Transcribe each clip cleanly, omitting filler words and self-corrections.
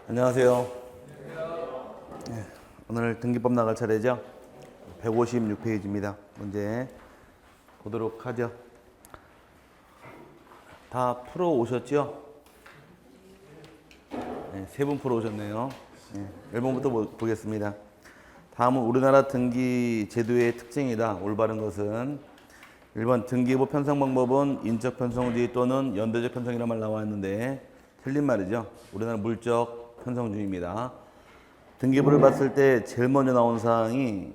안녕하세요. 네, 오늘 등기법 나갈 차례죠. 156페이지입니다. 문제 보도록 하죠. 다 풀어 오셨죠? 네, 세 분 풀어 오셨네요. 네, 1번부터 보겠습니다. 다음은 우리나라 등기 제도의 특징이다. 올바른 것은 1번 등기부 편성 방법은 인적 편성주의 또는 연대적 편성이란 말 나와 있는데 틀린 말이죠. 우리나라 물적 편성주의입니다. 등기부를 봤을 때 제일 먼저 나온 사항이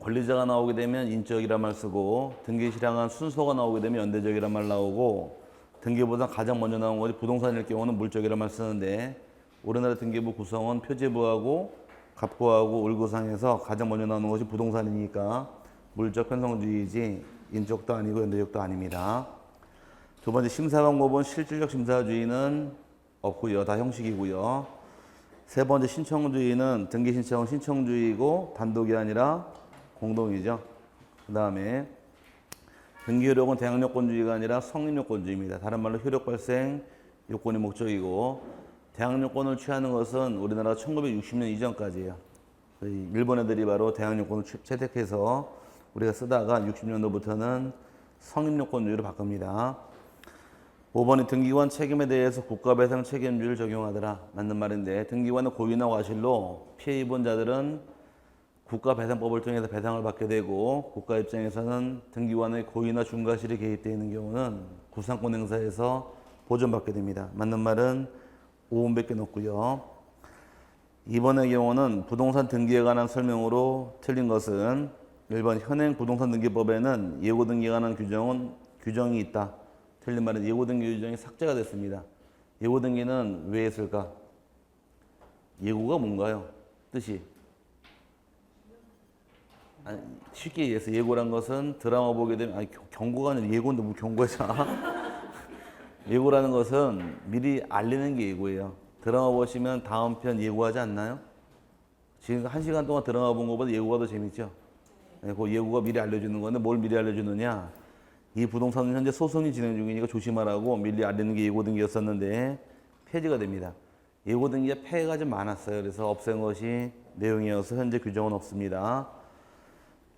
권리자가 나오게 되면 인적이란 말 쓰고 등기 실행한 순서가 나오게 되면 연대적이란 말 나오고 등기부보다 가장 먼저 나온 것이 부동산일 경우는 물적이란 말 쓰는데 우리나라 등기부 구성은 표제부하고 갑구하고 을구상에서 가장 먼저 나오는 것이 부동산이니까 물적 편성주의이지 인적도 아니고 연대적도 아닙니다. 두 번째 심사 방법은 실질적 심사주의는 없고요. 다 형식이고요. 세 번째 신청주의는 등기 신청은 신청주의고 단독이 아니라 공동이죠. 그 다음에 등기 효력은 대항 요건주의가 아니라 성립 요건주의입니다. 다른 말로 효력 발생 요건이 목적이고 대항 요건을 취하는 것은 우리나라 1960년 이전까지예요. 일본 애들이 바로 대항 요건을 채택해서 우리가 쓰다가 60년도부터는 성립 요건주의로 바꿉니다. 5번이 등기관 책임에 대해서 국가배상 책임주의를 적용하더라. 맞는 말인데 등기관의 고의나 과실로 피해 입은 자들은 국가배상법을 통해서 배상을 받게 되고 국가 입장에서는 등기관의 고의나 중과실이 개입되어 있는 경우는 구상권 행사에서 보존받게 됩니다. 맞는 말은 5번밖에 없고요. 2번의 경우는 부동산 등기에 관한 설명으로 틀린 것은 1번 현행 부동산 등기법에는 예고 등기에 관한 규정이 있다. 틀린 말은 예고 등기 규정이 삭제가 됐습니다. 예고 등기는 왜 했을까? 예고가 뭔가요? 뜻이? 아니, 쉽게 얘기해서 예고란 것은 드라마 보게 되면 경고가 아니라 예고인데 뭐 경고잖아. 예고라는 것은 미리 알리는 게 예고예요. 드라마 보시면 다음 편 예고하지 않나요? 지금 1시간 동안 드라마 본 것보다 예고가 더 재밌죠? 네, 그 예고가 미리 알려주는 건데 뭘 미리 알려주느냐? 이 부동산은 현재 소송이 진행 중이니까 조심하라고 미리 알리는 게 예고 등기였었는데 폐지가 됩니다. 예고 등기가 폐해가 좀 많았어요. 그래서 없앤 것이 내용이어서 현재 규정은 없습니다.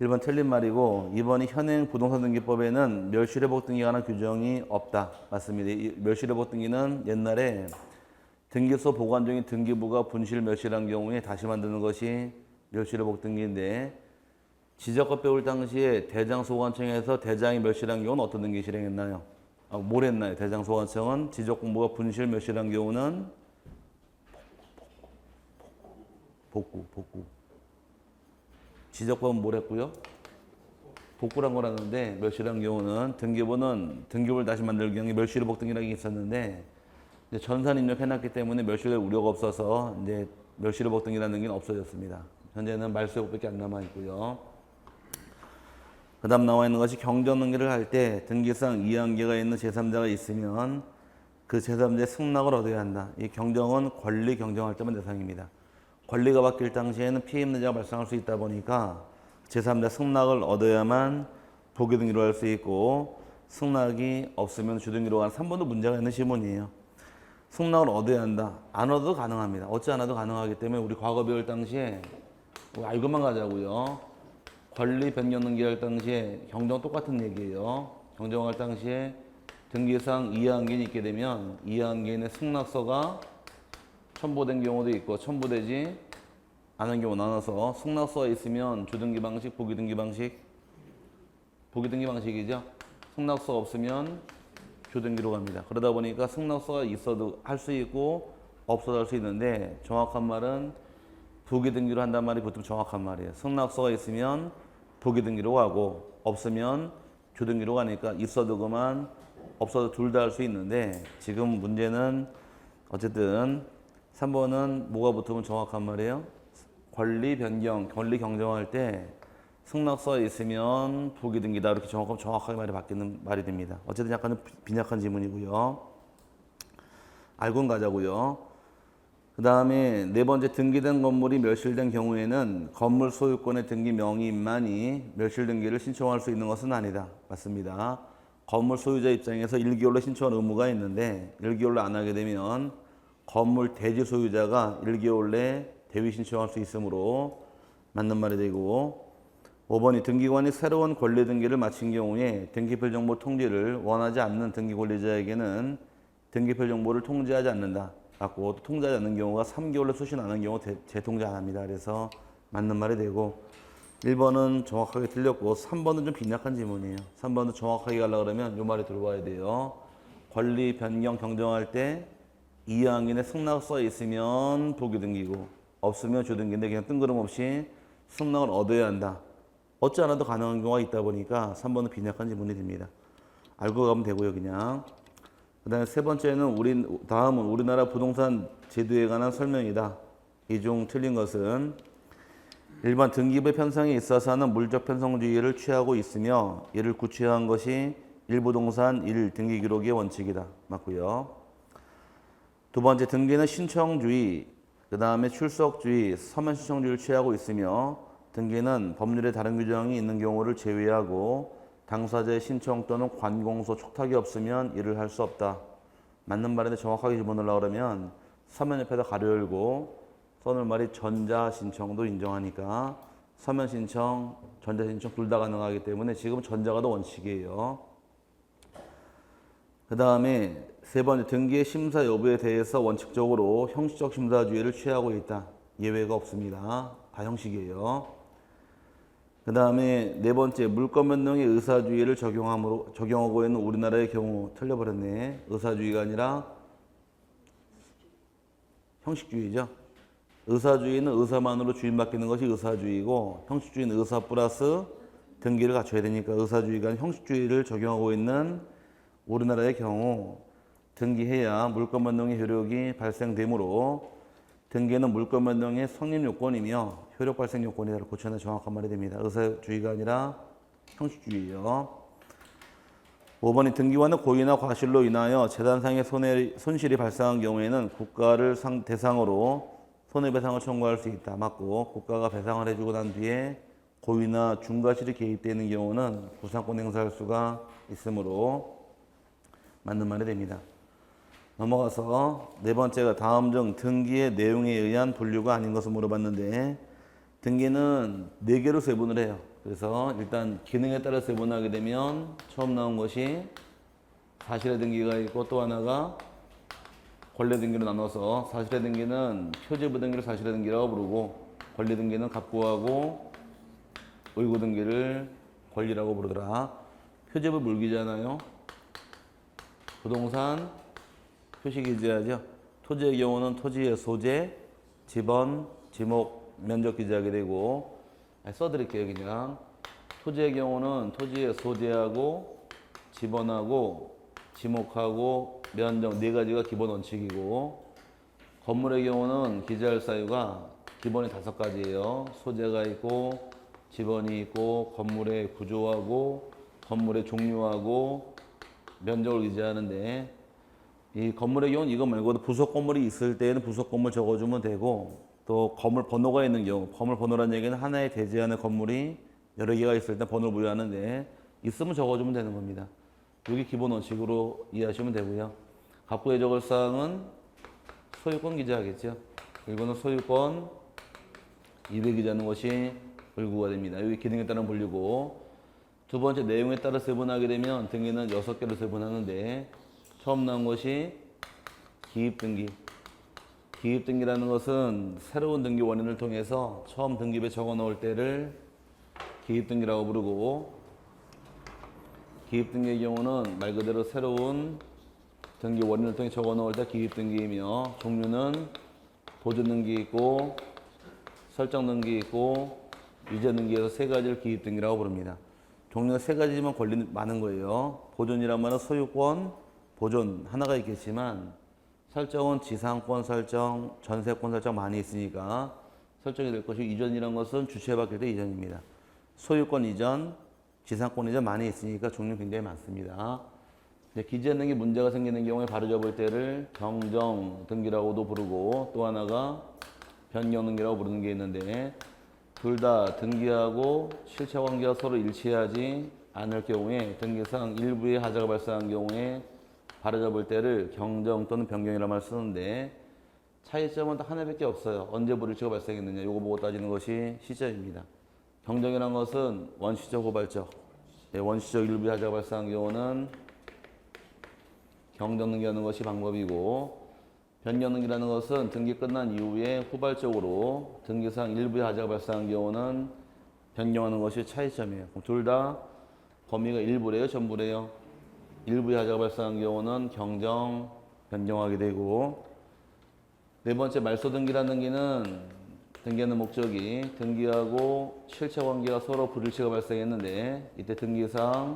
1번 틀린 말이고 2번이 현행 부동산 등기법에는 멸실회복 등기에 관한 규정이 없다. 맞습니다. 이 멸실회복 등기는 옛날에 등기소 보관 중인 등기부가 분실 멸실한 경우에 다시 만드는 것이 멸실회복 등기인데 지적과 배울 당시에 대장소관청에서 대장이 멸실한 경우는 어떤 등기 실행했나요? 뭘 했나요? 대장소관청은 지적공부가 분실 멸실한 경우는 복구. 지적법은 뭘 했고요? 복구란 거라는데 멸실한 경우는 등기부는 등기부를 다시 만들 경우에 멸실회복 등기라는 게 있었는데 이제 전산 입력해놨기 때문에 멸실될 우려가 없어서 이제 멸실회복 등기라는 등기는 없어졌습니다. 현재는 말소회복밖에 안 남아 있고요. 그 다음 나와 있는 것이 경정 등기를 할 때 등기상 이해관계가 있는 제3자가 있으면 그 제3자의 승낙을 얻어야 한다. 이 경정은 권리 경정할 때만 대상입니다. 권리가 바뀔 당시에는 피해 입는 자가 발생할 수 있다 보니까 제3자 승낙을 얻어야만 보기 등기로 할 수 있고 승낙이 없으면 주등기로 가는 3번도 문제가 있는 지문이에요. 승낙을 얻어야 한다. 안 얻어도 가능합니다. 얻지 않아도 가능하기 때문에 우리 과거 배울 당시에 알고만 가자고요. 권리 변경 등기할 당시에 경정 똑같은 얘기예요. 경정할 당시에 등기상 이해관계인이 있게 되면 이해관계인의 승낙서가 첨부된 경우도 있고 첨부되지 않은 경우 나눠서 승낙서가 있으면 주등기 방식, 보기등기 방식, 보기등기 방식이죠. 승낙서가 없으면 주등기로 갑니다. 그러다 보니까 승낙서가 있어도 할 수 있고 없어도 할 수 있는데 정확한 말은 부기등기로 한단 말이 보통 정확한 말이에요. 승낙서가 있으면 부기등기로 가고 없으면 주등기로 가니까 있어도 그만 없어도 둘 다 할 수 있는데 지금 문제는 어쨌든 3번은 뭐가 붙으면 정확한 말이에요? 권리 변경, 권리 경정할 때 승낙서가 있으면 부기등기다 이렇게 정확하게 말이 바뀌는 말이 됩니다. 어쨌든 약간 빈약한 지문이고요. 알고는 가자고요. 그 다음에 네 번째 등기된 건물이 멸실된 경우에는 건물 소유권의 등기 명의인만이 멸실 등기를 신청할 수 있는 것은 아니다. 맞습니다. 건물 소유자 입장에서 1개월로 신청할 의무가 있는데 1개월로 안 하게 되면 건물 대지 소유자가 1개월 내 대위 신청할 수 있으므로 맞는 말이 되고 5번이 등기관이 새로운 권리 등기를 마친 경우에 등기표 정보 통지를 원하지 않는 등기 권리자에게는 등기표 정보를 통지하지 않는다. 맞고 또 통지하지 않는 경우가 3개월로 수신 안 하는 경우 재통지 안 합니다. 그래서 맞는 말이 되고 1번은 정확하게 틀렸고 3번은 좀 빈약한 지문이에요. 3번은 정확하게 가려고 그러면 이 말이 들어와야 돼요. 권리 변경 경정할 때 이양인의 승낙 써 있으면 부기 등기고 없으면 주등기인데 그냥 뜬구름없이 승낙을 얻어야 한다. 얻지 않아도 가능한 경우가 있다 보니까 3번은 빈약한 지문이 됩니다. 알고 가면 되고요, 그냥. 그 다음에 세 번째는 다음은 우리나라 부동산 제도에 관한 설명이다. 이 중 틀린 것은 1번 등기부 편성에 있어서는 물적 편성주의를 취하고 있으며 이를 구체화한 것이 1부동산 1등기 기록의 원칙이다. 맞고요. 두 번째 등기는 신청주의, 그 다음에 출석주의, 서면 신청주의를 취하고 있으며 등기는 법률에 다른 규정이 있는 경우를 제외하고 당사자의 신청 또는 관공서 촉탁이 없으면 이를 할 수 없다. 맞는 말인데 정확하게 집어넣으려고 그러면 서면 옆에다 가로 열고 써놓을 말이 전자신청도 인정하니까 서면신청, 전자신청 둘 다 가능하기 때문에 지금 전자가 더 원칙이에요. 그 다음에 세 번째 등기의 심사 여부에 대해서 원칙적으로 형식적 심사주의를 취하고 있다. 예외가 없습니다. 다 형식이에요. 그 다음에 네 번째 물권 변동의 의사주의를 적용하고 있는 우리나라의 경우 틀려버렸네. 의사주의가 아니라 형식주의죠. 의사주의는 의사만으로 주인 맡기는 것이 의사주의고 형식주의는 의사 플러스 등기를 갖춰야 되니까 의사주의가 아니라 형식주의를 적용하고 있는 우리나라의 경우 등기해야 물권 변동의 효력이 발생되므로 등기는 물권 변동의 성립 요건이며 효력 발생 요건이다라고 고쳐야 정확한 말이 됩니다. 의사주의가 아니라 형식주의예요. 5번이 등기관의 고의나 과실로 인하여 재산상의 손실이 발생한 경우에는 국가를 대상으로 손해배상을 청구할 수 있다. 맞고 국가가 배상을 해주고 난 뒤에 고의나 중과실이 개입되는 경우는 구상권 행사할 수가 있으므로 맞는 말이 됩니다. 넘어가서 네 번째가 다음 중 등기의 내용에 의한 분류가 아닌 것을 물어봤는데 등기는 4개로 세분을 해요. 그래서 일단 기능에 따라 세분하게 되면 처음 나온 것이 사실의 등기가 있고 또 하나가 권리 등기로 나눠서 사실의 등기는 표제부 등기를 사실의 등기라고 부르고 권리 등기는 갑구하고 의구 등기를 권리라고 부르더라. 표제부 물기잖아요. 부동산 표시기재하죠. 토지의 경우는 토지의 소재, 지번, 지목, 면적 기재하게 되고 써드릴게요. 그냥 토지의 경우는 토지의 소재하고 지번하고 지목하고 면적 4가지가 기본 원칙이고 건물의 경우는 기재할 사유가 기본이 5가지예요. 소재가 있고 지번이 있고 건물의 구조하고 건물의 종류하고 면적을 기재하는데 이 건물의 경우는 이거 말고도 부속 건물이 있을 때에는 부속 건물 적어주면 되고 또 건물 번호가 있는 경우 건물 번호라는 얘기는 하나에 대지하는 건물이 여러 개가 있을 때 번호를 부여하는데 있으면 적어주면 되는 겁니다. 이게 기본 원칙으로 이해하시면 되고요. 갑구에 적을 사항은 소유권 기재하겠죠. 이거는 소유권 200 기재하는 것이 의구가 됩니다. 여기 기능에 따른 분류고 두 번째 내용에 따라 세분하게 되면 등기는 6개로 세분하는데 처음 나온 것이 기입등기. 기입등기라는 것은 새로운 등기 원인을 통해서 처음 등기부에 적어 놓을 때를 기입등기라고 부르고 기입등기의 경우는 말 그대로 새로운 등기 원인을 통해 적어 놓을 때 기입등기이며 종류는 보존등기 있고 설정등기 있고 유죄등기에서 3가지를 기입등기라고 부릅니다. 종류가 3가지지만 권리는 많은 거예요. 보존이란 말은 소유권, 보존 하나가 있겠지만 설정은 지상권 설정, 전세권 설정 많이 있으니까 설정이 될 것이고 이전이란 것은 주체 바뀔 때 이전입니다. 소유권 이전, 지상권 이전 많이 있으니까 종류 굉장히 많습니다. 기재 등기 문제가 생기는 경우에 바로잡을 때를 정정 등기라고도 부르고 또 하나가 변경 등기라고 부르는 게 있는데 둘 다 등기하고 실체 관계가 서로 일치하지 않을 경우에 등기상 일부의 하자가 발생한 경우에 바로잡을 때를 경정 또는 변경이라는 말을 쓰는데 차이점은 딱 하나밖에 없어요. 언제 불일치가 발생했느냐. 요거 보고 따지는 것이 시점입니다. 경정이라는 것은 원시적 후발적. 네, 원시적 일부의 하자가 발생한 경우는 경정 등기하는 것이 방법이고, 변경 등기라는 것은 등기 끝난 이후에 후발적으로 등기상 일부의 하자가 발생한 경우는 변경하는 것이 차이점이에요. 둘 다 범위가 일부래요, 전부래요? 일부의 하자가 발생한 경우는 경정, 변경하게 되고, 네 번째 말소 등기라는 등기는 등기하는 목적이 등기하고 실체 관계가 서로 불일치가 발생했는데 이때 등기상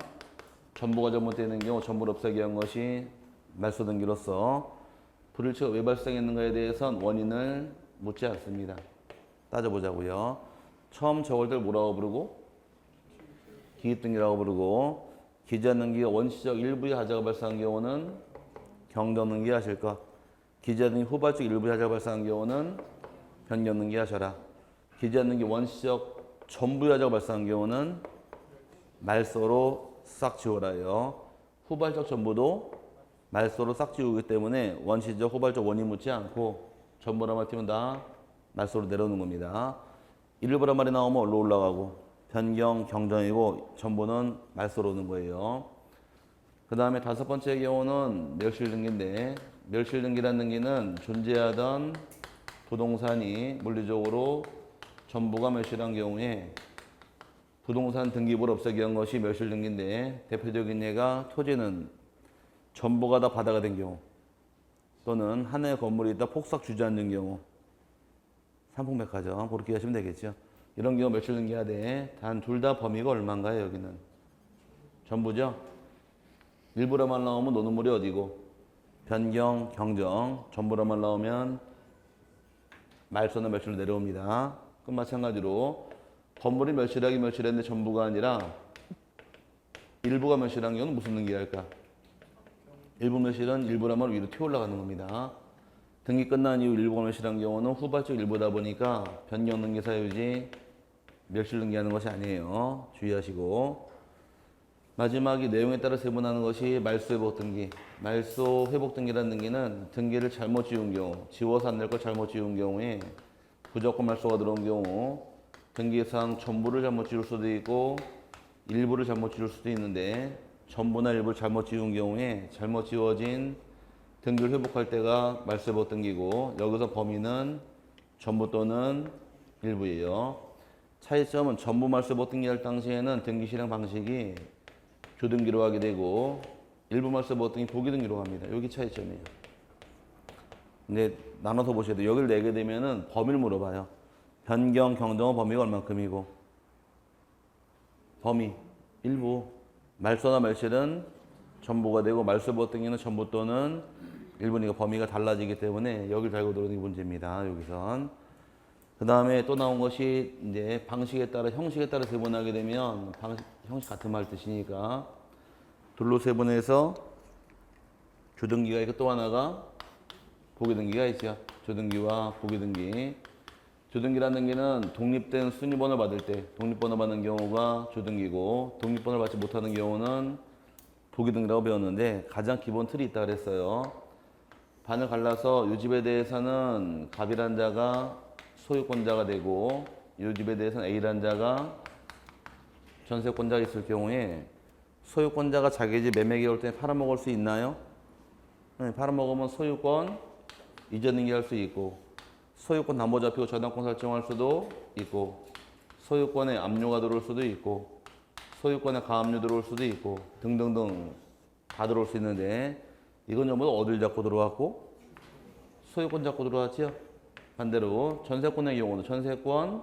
전부가 잘못되는 경우 전부를 없애기 위한 것이 말소 등기로서 불일치가 왜 발생했는가에 대해서는 원인을 묻지 않습니다. 따져보자고요. 처음 저걸 들 뭐라고 부르고? 기입등기라고 부르고, 기재등기가 원시적 일부의 하자가 발생한 경우는 경정등기 하실 것. 기재등기 후발적 일부의 하자가 발생한 경우는 변경등기 하셔라. 기재등기 원시적 전부의 하자가 발생한 경우는 말소로 싹 지워라요. 후발적 전부도 말소로 싹 지우기 때문에 원시적 후발적 원인 묻지 않고 전부란 말 띄면 다 말소로 내려오는 겁니다. 일부란 말이 나오면 얼로 올라가고, 변경, 경정이고 전부는 말소로 오는 거예요. 그 다음에 다섯 번째 경우는 멸실등기인데, 멸실등기라는 등기는 존재하던 부동산이 물리적으로 전부가 멸실한 경우에 부동산 등기부를 없애기 위한 것이 멸실등기인데, 대표적인 예가 토지는 전부가 다 바다가 된 경우, 또는 하나의 건물이 있다 폭삭 주저앉는 경우, 삼풍백화점 그렇게 하시면 되겠죠. 이런 경우 멸실등기해야 돼. 단 둘 다 범위가 얼마인가요? 여기는 전부죠. 일부라만 나오면 노는 물이 어디고, 변경, 경정, 전부라만 나오면 말소나 멸실로 내려옵니다. 그럼 마찬가지로 건물이 멸실하기 멸실했는데 전부가 아니라 일부가 멸실한 경우는 무슨 등기할까? 일부 멸실은 일부라면 위로 튀어 올라가는 겁니다. 등기 끝난 이후 일부가 멸실한 경우는 후발적 일부다 보니까 변경 등기 사유지 멸실 등기하는 것이 아니에요. 주의하시고, 마지막이 내용에 따라 세분하는 것이 말소 회복 등기. 말소 회복 등기라는 등기는 등기를 잘못 지운 경우, 지워서 안 낼 걸 잘못 지운 경우에 부적권 말소가 들어온 경우 등기상 전부를 잘못 지울 수도 있고 일부를 잘못 지울 수도 있는데, 전부나 일부를 잘못 지운 경우에 잘못 지워진 등기를 회복할 때가 말소 회복 등기고, 여기서 범위는 전부 또는 일부예요. 차이점은 전부 말소 회복 등기할 당시에는 등기 실행 방식이 조등기로 하게 되고, 일부 말소 회복 등기 보기등기로 합니다. 여기 차이점이에요. 근데 나눠서 보셔야 돼요. 여기를 내게 되면은 범위를 물어봐요. 변경, 경정의 범위가 얼만큼이고, 범위 일부, 말소나 멸실은 전부가 되고 말소 회복 등기는 전부 또는 일부니까 범위가 달라지기 때문에 여기를 달고 들어오는 게 문제입니다. 여기선. 그 다음에 또 나온 것이 이제 방식에 따라 형식에 따라 세분하게 되면 형식 같은 말 뜻이니까 둘로 세분해서 조등기가 있고 또 하나가 보기등기가 있죠. 조등기와 보기등기. 조등기라는 등기는 독립된 순위번호 받을 때 독립번호 받는 경우가 조등기고, 독립번호를 받지 못하는 경우는 보기등기라고 배웠는데 가장 기본 틀이 있다 그랬어요. 반을 갈라서 이 집에 대해서는 갑이란 자가 소유권자가 되고 이 집에 대해서는 A란 자가 전세권자가 있을 경우에 소유권자가 자기 집 매매 계획 때 팔아먹을 수 있나요? 네, 팔아먹으면 소유권 이전 등기할 수 있고, 소유권 담보 잡히고 저당권 설정할 수도 있고, 소유권에 압류가 들어올 수도 있고, 소유권에 가압류 들어올 수도 있고 등등등 다 들어올 수 있는데, 이건 전부 다 어딜 잡고 들어왔고? 소유권 잡고 들어왔죠? 반대로 전세권의 경우는 전세권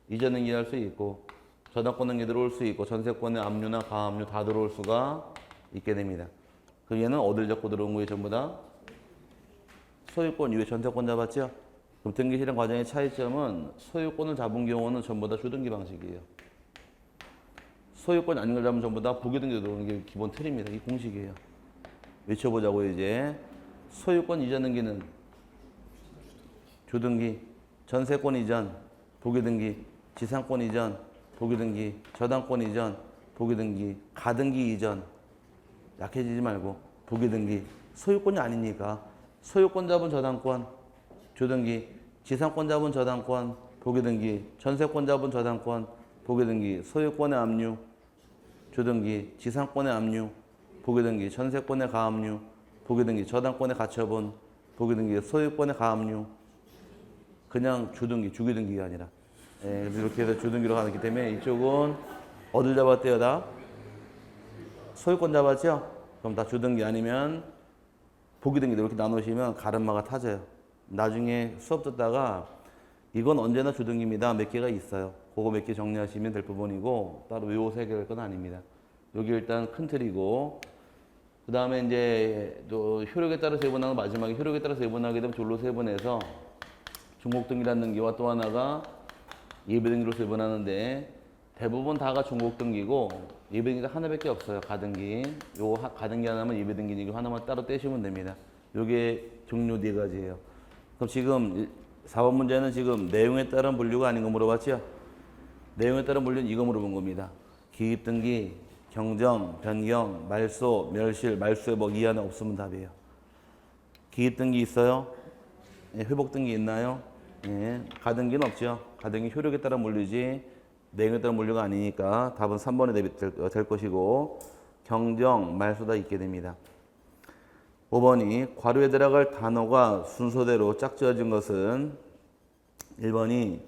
이전 등기할 수 있고, 저당권 등기 들어올 수 있고, 전세권의 압류나 가압류 다 들어올 수가 있게 됩니다. 그럼 얘는 어딜 잡고 들어온 거예요? 전부 다 소유권 이후에 전세권 잡았죠? 그럼 등기 실행 과정의 차이점은 소유권을 잡은 경우는 전부 다 주등기 방식이에요. 소유권이 아닌 걸 잡으면 전부 다 보기등기 들어오는 게 기본 틀입니다. 이 공식이에요. 외쳐보자고 이제. 소유권 이전 등기는 주등기, 전세권 이전, 보기등기, 지상권 이전, 보기등기, 저당권 이전, 보기등기, 가등기 이전. 약해지지 말고 보기등기. 소유권이 아니니까 소유권 잡은 저당권 주등기. 지상권 잡은 저당권, 보기등기. 전세권 잡은 저당권, 보기등기. 소유권의 압류, 주등기. 지상권의 압류, 보기등기. 전세권의 가압류, 보기등기. 저당권의 가처분, 보기등기. 소유권의 가압류. 그냥 주등기, 주기등기가 아니라. 예, 그래서 이렇게 해서 주등기로 가기 때문에 이쪽은 어딜 잡았대요, 다? 소유권 잡았죠? 그럼 다 주등기 아니면 보기등기 이렇게 나누시면 가름마가 타져요. 나중에 수업 듣다가 이건 언제나 주등기입니다. 몇 개가 있어요. 그거 몇 개 정리하시면 될 부분이고 따로 외워서 해결할 건 아닙니다. 여기 일단 큰 틀이고 그 다음에 이제 또 효력에 따라 세분하고 마지막에 효력에 따라 세분하게 되면 졸로 세분해서 중복등기라는 등기와 또 하나가 예비등기로 세분하는데 대부분 다가 중복등기고 예비등기가 하나밖에 없어요. 가등기. 요거 가등기 하나면 예비등기니까 하나만 따로 떼시면 됩니다. 요게 종류 네 가지예요. 그럼 지금 4번 문제는 지금 내용에 따른 분류가 아닌 거 물어봤죠? 내용에 따른 분류는 이거 물어본 겁니다. 기입등기, 경정, 변경, 말소, 멸실, 말소회복 이 안에 없으면 답이에요. 기입등기 있어요? 예, 회복등기 있나요? 예, 가등기는 없죠. 가등기 효력에 따라 물류지 내용에 따른 물류가 아니니까 답은 3번에 될 것이고 경정, 말소 다 있게 됩니다. 5번이 괄호에 들어갈 단어가 순서대로 짝지어진 것은 1번이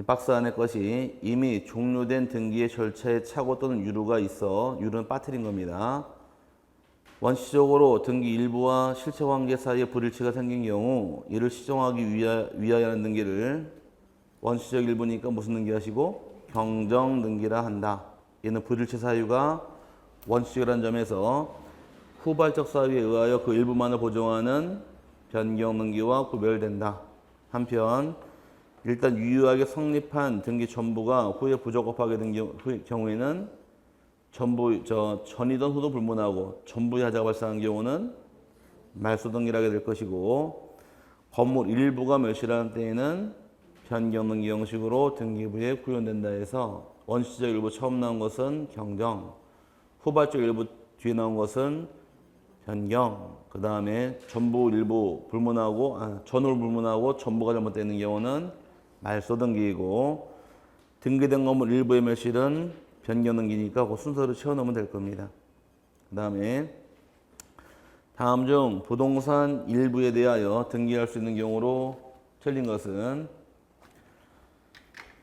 박스 안에 것이 이미 종료된 등기의 절차에 착오 또는 유루가 있어 유루는 빠뜨린 겁니다. 원시적으로 등기 일부와 실체 관계 사이에 불일치가 생긴 경우 이를 시정하기 위하여 하는 등기를 원시적 일부니까 무슨 등기 하시고 경정 등기라 한다. 얘는 불일치 사유가 원시적이라는 점에서 후발적 사유에 의하여 그 일부만을 보정하는 변경 등기와 구별된다. 한편 일단 유효하게 성립한 등기 전부가 후에 부적합하게 된 경우에는 전부 전이든 후도 불문하고 전부의 하자가 발생한 경우는 말소 등기를 하게 될 것이고 건물 일부가 멸실하는 때에는 변경 등기 형식으로 등기부에 구현된다 해서 원시적 일부 처음 나온 것은 경정, 후발적 일부 뒤에 나온 것은 변경, 그 다음에 전부 일부 불문하고 전후를 불문하고 전부가 잘못되는 경우는 말소 등기이고 등기된 건물 일부의 멸실은 변경 등기니까 그 순서를 채워넣으면 될 겁니다. 그 다음에 다음 중 부동산 일부에 대하여 등기할 수 있는 경우로 틀린 것은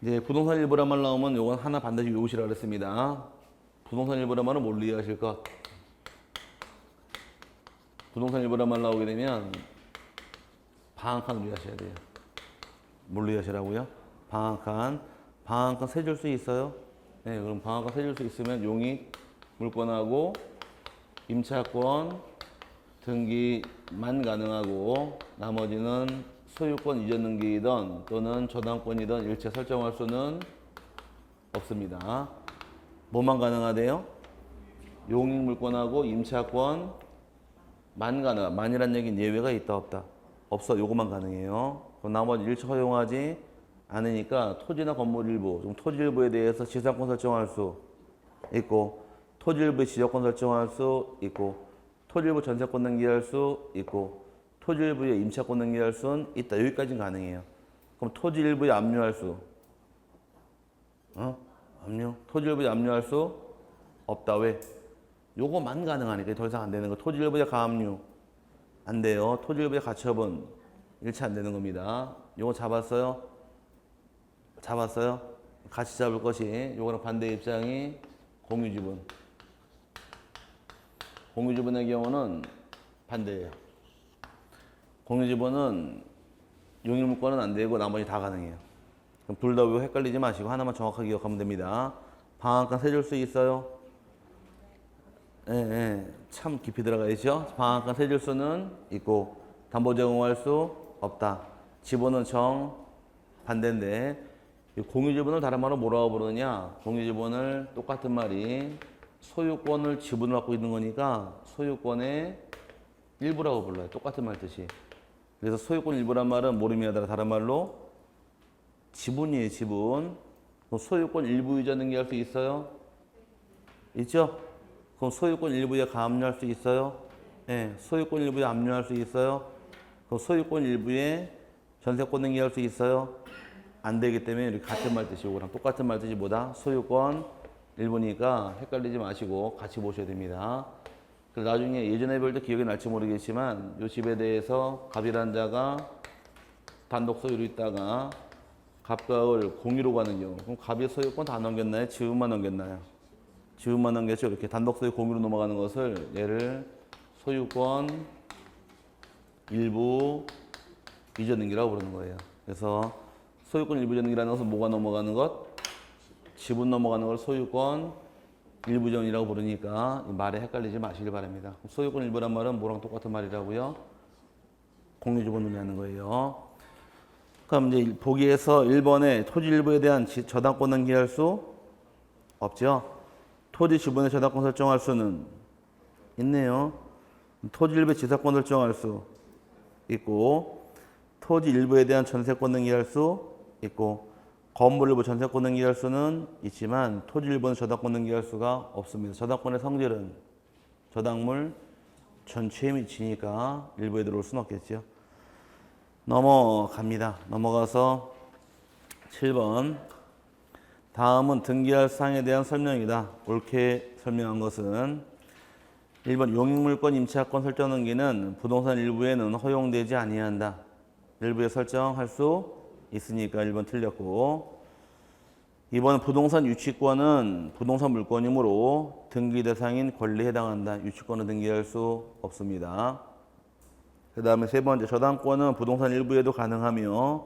이제 부동산 일부란 말 나오면 요건 하나 반드시 외우시라 그랬습니다. 부동산 일부란 말은 뭘로 이해하실 것? 부동산 일부란 말 나오게 되면 방한칸으로 이해하셔야 돼요. 뭘로 이해하시라고요? 방한칸. 방한칸 세 줄 수 있어요? 네, 그럼 방한칸 세 줄 수 있으면 용익, 물권하고 임차권, 등기만 가능하고 나머지는 소유권 이전 등기이든 또는 저당권이든 일체 설정할 수는 없습니다. 뭐만 가능하대요? 용익 물권하고 임차권 만 가능. 만이란 얘기는 예외가 있다 없다? 없어. 요것만 가능해요. 그럼 나머지 일체 허용하지 않으니까 토지나 건물 일부, 토지 일부에 대해서 지상권 설정할 수 있고 토지 일부의 지적권 설정할 수 있고 토지 일부 전세권 등기할 수 있고 토지 일부에 임차권 등기할 수는 있다. 여기까지는 가능해요. 그럼 토지 일부에 압류할 수 압류? 토지 일부에 압류할 수 없다. 왜? 요거만 가능하니까 더 이상 안 되는 거. 토지 일부에 가압류 안 돼요. 토지 일부에 가처분 일체 안 되는 겁니다. 요거 잡았어요? 잡았어요? 같이 잡을 것이 요거랑 반대 입장이 공유지분. 공유지분의 경우는 반대예요. 공유지분은 용익물권은 안 되고 나머지 다 가능해요. 그럼 둘 다 헷갈리지 마시고 하나만 정확하게 기억하면 됩니다. 방한칸 세 줄 수 있어요? 참 깊이 들어가야죠. 방한칸 세 줄 수는 있고 담보 제공할 수 없다. 지분은 정 반대인데 공유지분을 다른 말로 뭐라고 부르느냐? 공유지분을 똑같은 말이 소유권을 지분을 갖고 있는 거니까 소유권의 일부라고 불러요. 똑같은 말 뜻이. 그래서 소유권 일부란 말은 모름이하다가 다른 말로 지분이에요. 지분. 그럼 소유권 일부 이전 등기할 수 있어요? 있죠? 그럼 소유권 일부에 가압류할 수 있어요? 네. 소유권 일부에 압류할 수 있어요? 그럼 소유권 일부에 전세권 등기할 수 있어요? 안 되기 때문에 이렇게 같은 말 뜻이 오랑 똑같은 말 뜻이 뭐다? 소유권 일부니까 헷갈리지 마시고 같이 보셔야 됩니다. 그래서 나중에 예전에 볼 때 기억이 날지 모르겠지만 이 집에 대해서 갑이라는 자가 단독 소유로 있다가 갑각을 공유로 가는 경우 그럼 갑이 소유권 다 넘겼나요? 지분만 넘겼나요? 지분만 넘겼죠. 이렇게 단독 소유 공유로 넘어가는 것을 얘를 소유권 일부 이전 등기라고 부르는 거예요. 그래서 소유권 일부 이전 등기라는 것은 뭐가 넘어가는 것? 지분 넘어가는 걸 소유권 일부 이전이라고 부르니까 이 말에 헷갈리지 마시길 바랍니다. 소유권 일부란 말은 뭐랑 똑같은 말이라고요? 공유 지분 논의하는 거예요. 그럼 이제 보기에서 1번에 토지 일부에 대한 저당권 등기할 수 없죠. 토지 지분의 저당권 설정할 수는 있네요. 토지 일부의 지사권 설정할 수 있고 토지 일부에 대한 전세권 등기할 수 있고 건물 일부 전세권 등기할 수는 있지만 토지 일부는 저당권 등기할 수가 없습니다. 저당권의 성질은 저당물 전체에 미치니까 일부에 들어올 수는 없겠죠. 넘어갑니다. 넘어가서 7번. 다음은 등기할 사항에 대한 설명이다. 옳게 설명한 것은 1번 용익물권 임차권 설정 등기는 부동산 일부에는 허용되지 아니한다. 일부에 설정할 수 있으니까 1번 틀렸고 2번 부동산 유치권은 부동산 물권이므로 등기 대상인 권리에 해당한다. 유치권은 등기할 수 없습니다. 그 다음에 세 번째 저당권은 부동산 일부에도 가능하며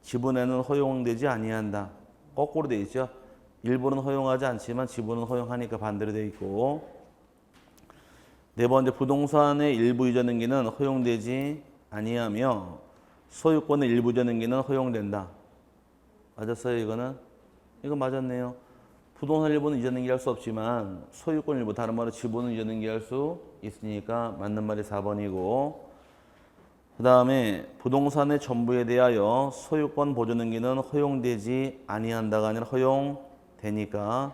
지분에는 허용되지 아니한다. 거꾸로 돼 있죠. 일부는 허용하지 않지만 지분은 허용하니까 반대로 돼 있고 네 번째 부동산의 일부 이전 등기는 허용되지 아니하며 소유권의 일부 이전 등기는 허용된다. 맞았어요 이거는? 이거 맞았네요. 부동산 일부는 이전 등기할 수 없지만 소유권 일부 다른 말로 지분은 이전 등기할 수 있으니까 맞는 말이 4번이고 그 다음에 부동산의 전부에 대하여 소유권 보존 등기는 허용되지 아니한다가 아니라 허용되니까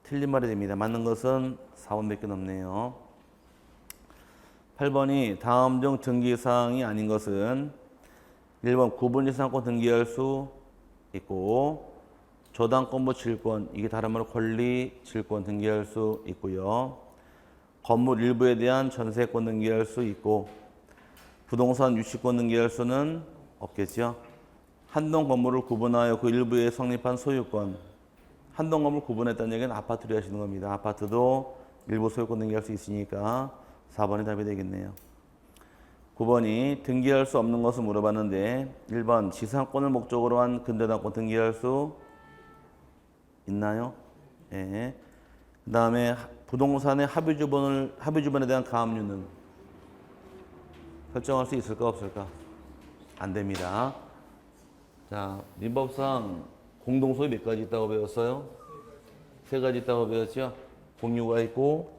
틀린 말이 됩니다. 맞는 것은 4번밖에 없네요. 8번이 다음 중 등기사항이 아닌 것은 1번 구분지상권 등기할 수 있고 저당권부 질권 이게 다른 말로 권리 질권 등기할 수 있고요. 건물 일부에 대한 전세권 등기할 수 있고 부동산 유치권 등기할 수는 없겠죠. 한동 건물을 구분하여 그 일부에 성립한 소유권. 한동 건물 구분했다는 얘기는 아파트로 하시는 겁니다. 아파트도 일부 소유권 등기할 수 있으니까 4번이 답이 되겠네요. 9번이 등기할 수 없는 것을 물어봤는데 1번 지상권을 목적으로 한 근저당권 등기할 수 있나요? 예. 그 다음에 부동산의 합의주분에 대한 가압류는 설정할 수 있을까 없을까? 안 됩니다. 자, 민법상 공동소유 몇 가지 있다고 배웠어요? 세 가지 있다고 배웠죠? 공유가 있고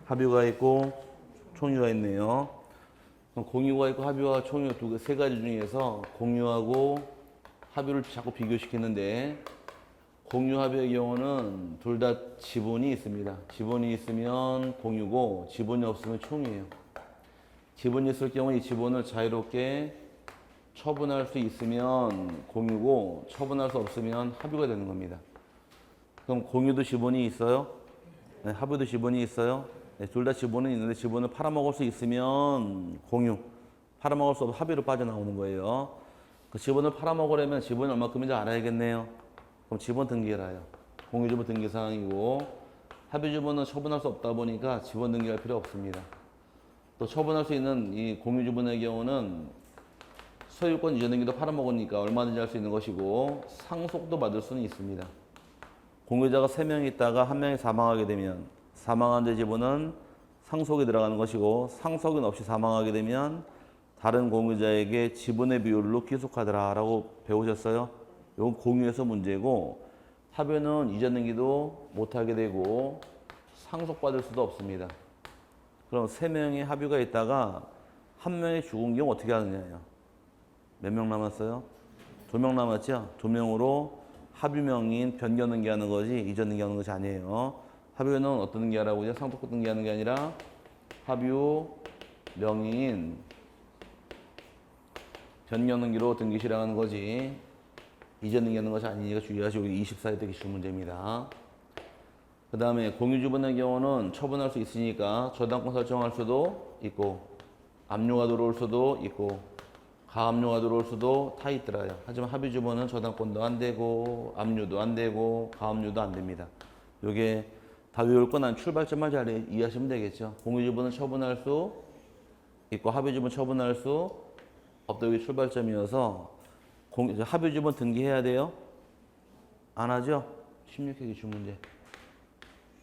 합유가 있고 총유가 있네요. 그럼 공유가 있고 합유와 총유 세 가지 중에서 공유하고 합유를 자꾸 비교시키는데 공유 합유의 경우는 둘 다 지분이 있습니다. 지분이 있으면 공유고 지분이 없으면 총유예요. 지분이 있을 경우 이 지분을 자유롭게 처분할 수 있으면 공유고 처분할 수 없으면 합유가 되는 겁니다. 그럼 공유도 지분이 있어요? 네, 합유도 지분이 있어요? 네, 둘 다 지분은 있는데 지분을 팔아먹을 수 있으면 공유, 팔아먹을 수 없으면 합유로 빠져나오는 거예요. 그 지분을 팔아먹으려면 지분이 얼마큼인지 알아야겠네요. 그럼 지분 등기해라요. 공유지분 등기사항이고 합유지분은 처분할 수 없다 보니까 지분 등기할 필요 없습니다. 또 처분할 수 있는 이 공유지분의 경우는 소유권 이전 등기도 팔아먹으니까 얼마든지 할 수 있는 것이고 상속도 받을 수는 있습니다. 공유자가 3명이 있다가 1명이 사망하게 되면 사망한 자 지분은 상속에 들어가는 것이고 상속인 없이 사망하게 되면 다른 공유자에게 지분의 비율로 귀속하더라라고 배우셨어요? 이건 공유에서 문제고 합유는 이전 등기도 못하게 되고 상속받을 수도 없습니다. 그럼 3명의 합유가 있다가 1명이 죽은 경우 어떻게 하느냐요? 몇 명 남았어요? 2명 남았죠? 2명으로 합유명인 변경 등기하는 거지 이전 등기하는 것이 아니에요. 합유는 어떤 등기하라고요? 상속권 등기하는 게 아니라 합유 명인 전 등기로 등기 실행하는 거지 이전 등기하는 것이 아니니까 주의하시고 24에 되기 쉬운 문제입니다. 그 다음에 공유주분의 경우는 처분할 수 있으니까 저당권 설정할 수도 있고 압류가 들어올 수도 있고 가압류가 들어올 수도 다 있더라요. 하지만 합의주분은 저당권도 안 되고 압류도 안 되고 가압류도 안 됩니다. 요게 다 외울 건 한 출발점만 잘 이해하시면 되겠죠. 공유주분은 처분할 수 있고 합의주분 처분할 수 없다. 여기 출발점이어서 합의주분 등기해야 돼요? 안 하죠? 16회 기출 문제.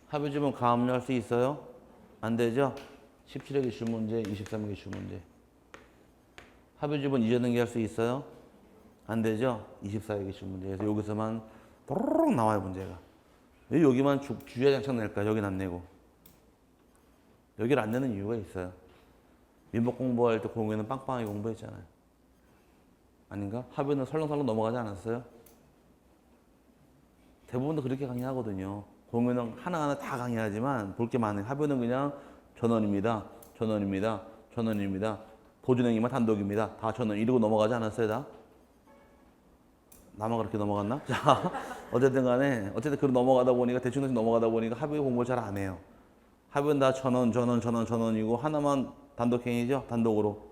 합의주분 가압류할 수 있어요? 안 되죠? 17회 기출 문제, 23회 기출 문제. 합의주분 이전 등기할 수 있어요? 안 되죠? 24회 기출 문제. 그래서 여기서만 또르륵 나와요, 문제가. 왜 여기만 주야장창 낼까? 여긴 안 내고. 여기를 안 내는 이유가 있어요. 민법 공부할 때 공부에는 빵빵하게 공부했잖아요. 아닌가? 합의는 설렁설렁 넘어가지 않았어요? 대부분도 그렇게 강의하거든요. 공유는 하나하나 다 강의하지만 볼 게 많아요. 합의는 그냥 전원입니다. 전원입니다. 전원입니다. 보존행위만 단독입니다. 다 전원 이러고 넘어가지 않았어요, 다? 나만 그렇게 넘어갔나? 자, 어쨌든 간에 어쨌든 그렇게 넘어가다 보니까 대충 넘어가다 보니까 합의 공부를 잘 안 해요. 합의는 다 전원이고 하나만 단독행위죠, 단독으로.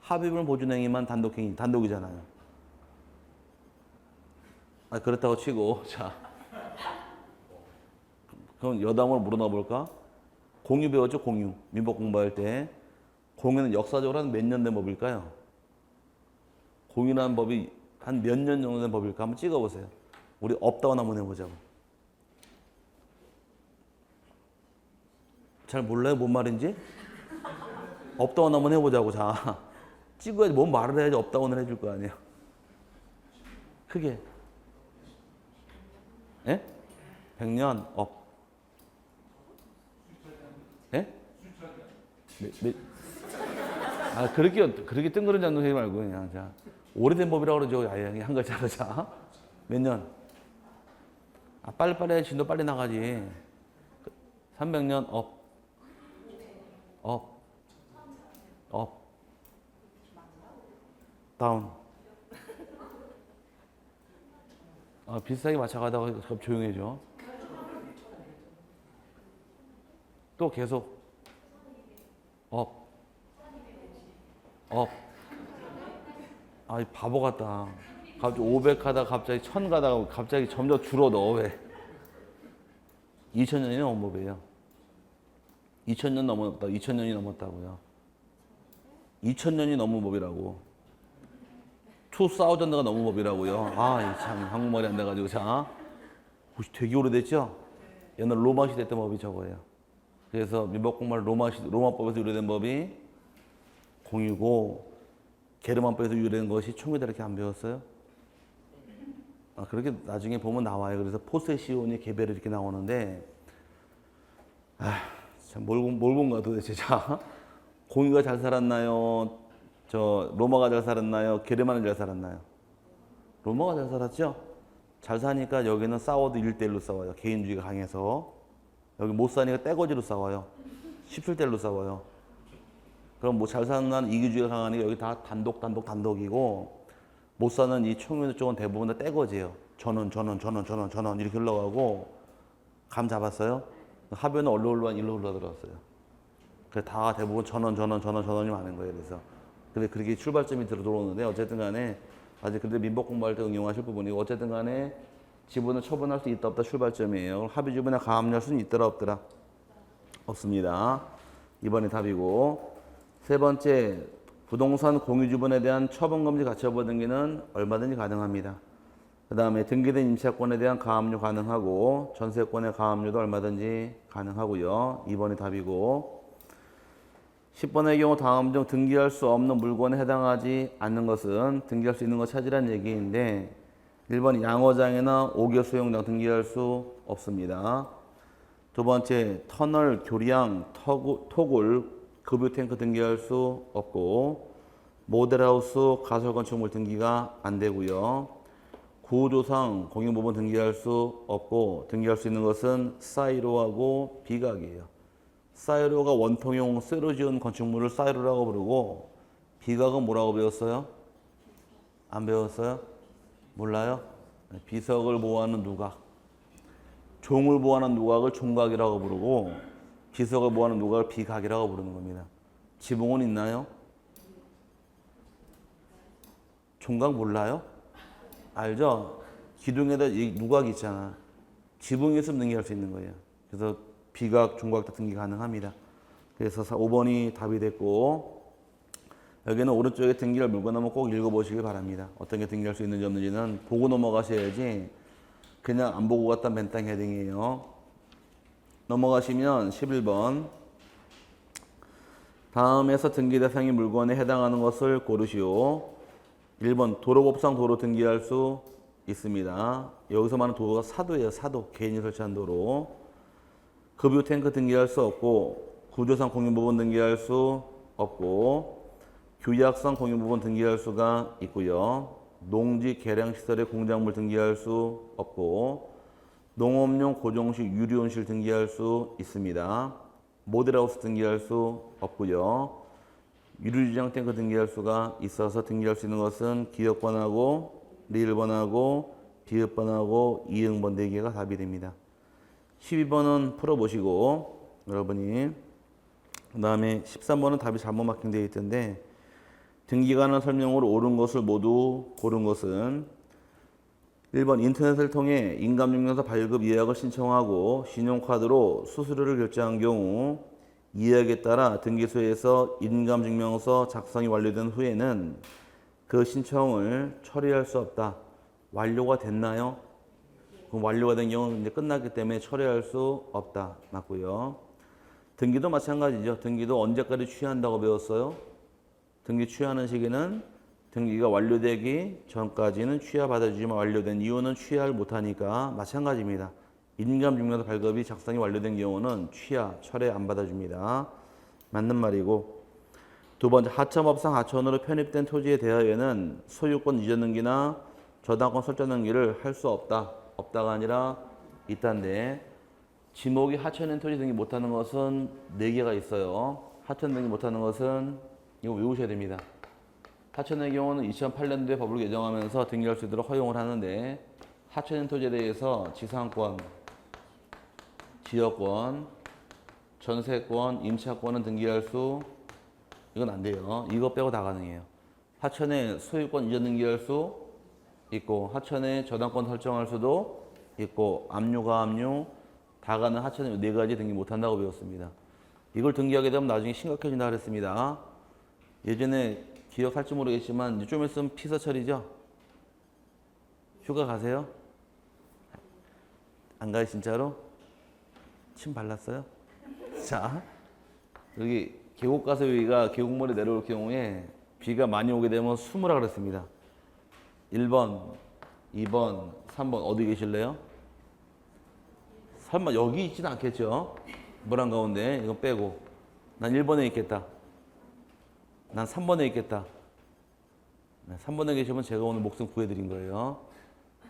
합의문 보존행위만 단독행위, 단독이잖아요. 아, 그렇다고 치고 자. 그럼 여담으로 물어나 볼까? 공유 배웠죠? 공유. 민법 공부할 때. 공유는 역사적으로 한 몇 년 된 법일까요? 공유라는 법이 한 몇 년 정도 된 법일까? 한번 찍어보세요. 우리 업다운 한번 해보자고. 잘 몰라요? 뭔 말인지? 업다운 한번 해보자고. 자, 찍어야지. 뭔 말을 해야지 업다운을 해줄 거 아니에요. 크게. 예? 100년 업. 예? 아, 그렇게 뜬그런 장동 하지 말고, 그냥, 자. 오래된 법이라고 그러죠. 아예, 한 글자로, 자. 몇 년? 아, 빨리빨리 해. 진도 빨리 나가지. 300년 업. 업. 업. 다운. 아, 비슷하게 맞춰가다가 조용해져. 또 계속. 업. 업. 아, 바보 같다. 갑자기 500 하다가 갑자기 1000 가다가 갑자기 점점 줄어들어. 왜? 2000년이 넘은 법이에요. 2000년 넘었다. 2000년이 넘었다고요. 2000년이 넘은 법이라고. 2000가 넘은 법이라고요. 아, 참 한국말이 안 돼가지고. 자, 되게 오래됐죠? 옛날 로마 시대 때 법이 저거예요. 그래서 민법 공부를 로마법에서 유래된 법이 공유고 게르만법에서 유래된 것이 총이다 이렇게 안 배웠어요? 아, 그렇게 나중에 보면 나와요. 그래서 포세시온이 개별이 이렇게 나오는데 참 뭘 본 거야 도대체. 자, 공유가 잘 살았나요? 저 로마가 잘 살았나요? 게르만이 잘 살았나요? 로마가 잘 살았죠? 잘 사니까 여기는 싸워도 1대1로 싸워요. 개인주의가 강해서. 여기 못 사니까 떼거지로 싸워요. 17대1로 싸워요. 그럼 뭐 잘 사는 나라는 이기주의가 강하니까 여기 다 단독이고 못 사는 이 총유 쪽은 대부분 다 떼거지예요. 전원 이렇게 흘러가고. 감 잡았어요? 하변은 일로 흘러들어왔어요. 그래서 다 대부분 전원이 많은 거예요. 그래서 그렇게 출발점이 들어오는데 어쨌든 간에 아직 근데 민법 공부할 때 응용하실 부분이고 어쨌든 간에 지분을 처분할 수 있다 없다 출발점이에요. 합의 지분에 가압류할 수는 있더라 없더라? 없습니다. 이번에 답이고. 세 번째, 부동산 공유 지분에 대한 처분 금지 가처분 등기는 얼마든지 가능합니다. 그 다음에 등기된 임차권에 대한 가압류 가능하고 전세권의 가압류도 얼마든지 가능하고요. 2번이 답이고. 10번의 경우 다음 중 등기할 수 없는 물건에 해당하지 않는 것은 등기할 수 있는 것 찾으라는 얘기인데 1번 양어장이나 옥외 수영장 등기할 수 없습니다. 두 번째 터널, 교량, 토굴, 급유탱크 등기할 수 없고 모델하우스, 가설건축물 등기가 안 되고요. 구조상 공용부분 등기할 수 없고 등기할 수 있는 것은 사이로하고 비각이에요. 사이로가 원통용 쇠로 지은 건축물을 사이로라고 부르고 비각은 뭐라고 배웠어요? 안 배웠어요? 몰라요? 비석을 보호하는 누각. 종을 보호하는 누각을 종각이라고 부르고 비석을 보호하는 누각을 비각이라고 부르는 겁니다. 지붕은 있나요? 종각 몰라요? 알죠? 기둥에다 이 누각이 있잖아. 지붕에 있으면 등기할 수 있는 거예요. 그래서 비각, 종각 다 등기 가능합니다. 그래서 5번이 답이 됐고 여기는 오른쪽에 등기를 물고 나면 꼭 읽어보시길 바랍니다. 어떤 게 등기할 수 있는지 없는지는 보고 넘어가셔야지 그냥 안 보고 갔다 맨땅 헤딩이에요. 넘어가시면 11번 다음에서 등기 대상이 물건에 해당하는 것을 고르시오. 1번 도로법상 도로 등기할 수 있습니다. 여기서 말하는 도로가 사도예요. 사도. 개인이 설치한 도로. 급유 탱크 등기할 수 없고 구조상 공유부분 등기할 수 없고 규약상 공유부분 등기할 수가 있고요. 농지 계량시설의 공작물 등기할 수 없고 농업용 고정식 유리온실 등기할 수 있습니다. 모델하우스 등기할 수 없고요. 유리주장 탱크 등기할 수가 있어서 등기할 수 있는 것은 기역번하고 리을번하고 비읍번하고 이응번 4개가 답이 됩니다. 12번은 풀어보시고 여러분이 그 다음에 13번은 답이 잘못 마킹되어 있던데 등기관한 설명으로 옳은 것을 모두 고른 것은 1번 인터넷을 통해 인감증명서 발급 예약을 신청하고 신용카드로 수수료를 결제한 경우 예약에 따라 등기소에서 인감증명서 작성이 완료된 후에는 그 신청을 처리할 수 없다. 완료가 됐나요? 그럼 완료가 된 경우는 이제 끝났기 때문에 처리할 수 없다. 맞고요. 등기도 마찬가지죠. 등기도 언제까지 취한다고 배웠어요? 등기 취하는 시기는 등기가 완료되기 전까지는 취하 받아주지만 완료된 이유는 취하를 못하니까 마찬가지입니다. 인감증명서 발급이 작성이 완료된 경우는 취하, 철회 안 받아줍니다. 맞는 말이고 두 번째 하청업상 하천으로 편입된 토지에 대하여는 소유권 이전 등기나 저당권 설정 등기를 할 수 없다. 없다가 아니라 있다인데 지목이 하천인 토지 등기 못하는 것은 4개가 있어요. 하천 등기 못하는 것은 이거 외우셔야 됩니다. 하천의 경우는 2008년도에 법을 개정하면서 등기할 수 있도록 허용을 하는데 하천인 토지에 대해서 지상권, 지역권, 전세권, 임차권은 등기할 수 이건 안 돼요. 이거 빼고 다 가능해요. 하천에 소유권 이전 등기할 수 있고 하천에 저당권 설정할 수도 있고 압류가 압류 다 가는 하천에 4가지 등기 못한다고 배웠습니다. 이걸 등기하게 되면 나중에 심각해진다 그랬습니다. 예전에 기억할지 모르겠지만 이제 좀 있으면 피서철이죠. 휴가 가세요? 안 가요 진짜로? 침 발랐어요? 자 여기 계곡 가서 여기가 계곡물이 내려올 경우에 비가 많이 오게 되면 숨으라 그랬습니다. 1번, 2번, 3번 어디 계실래요? 설마 여기 있지는 않겠죠? 물 한가운데 이거 빼고 난 1번에 있겠다. 난 3번에 있겠다. 3번에 계시면 제가 오늘 목숨 구해드린 거예요.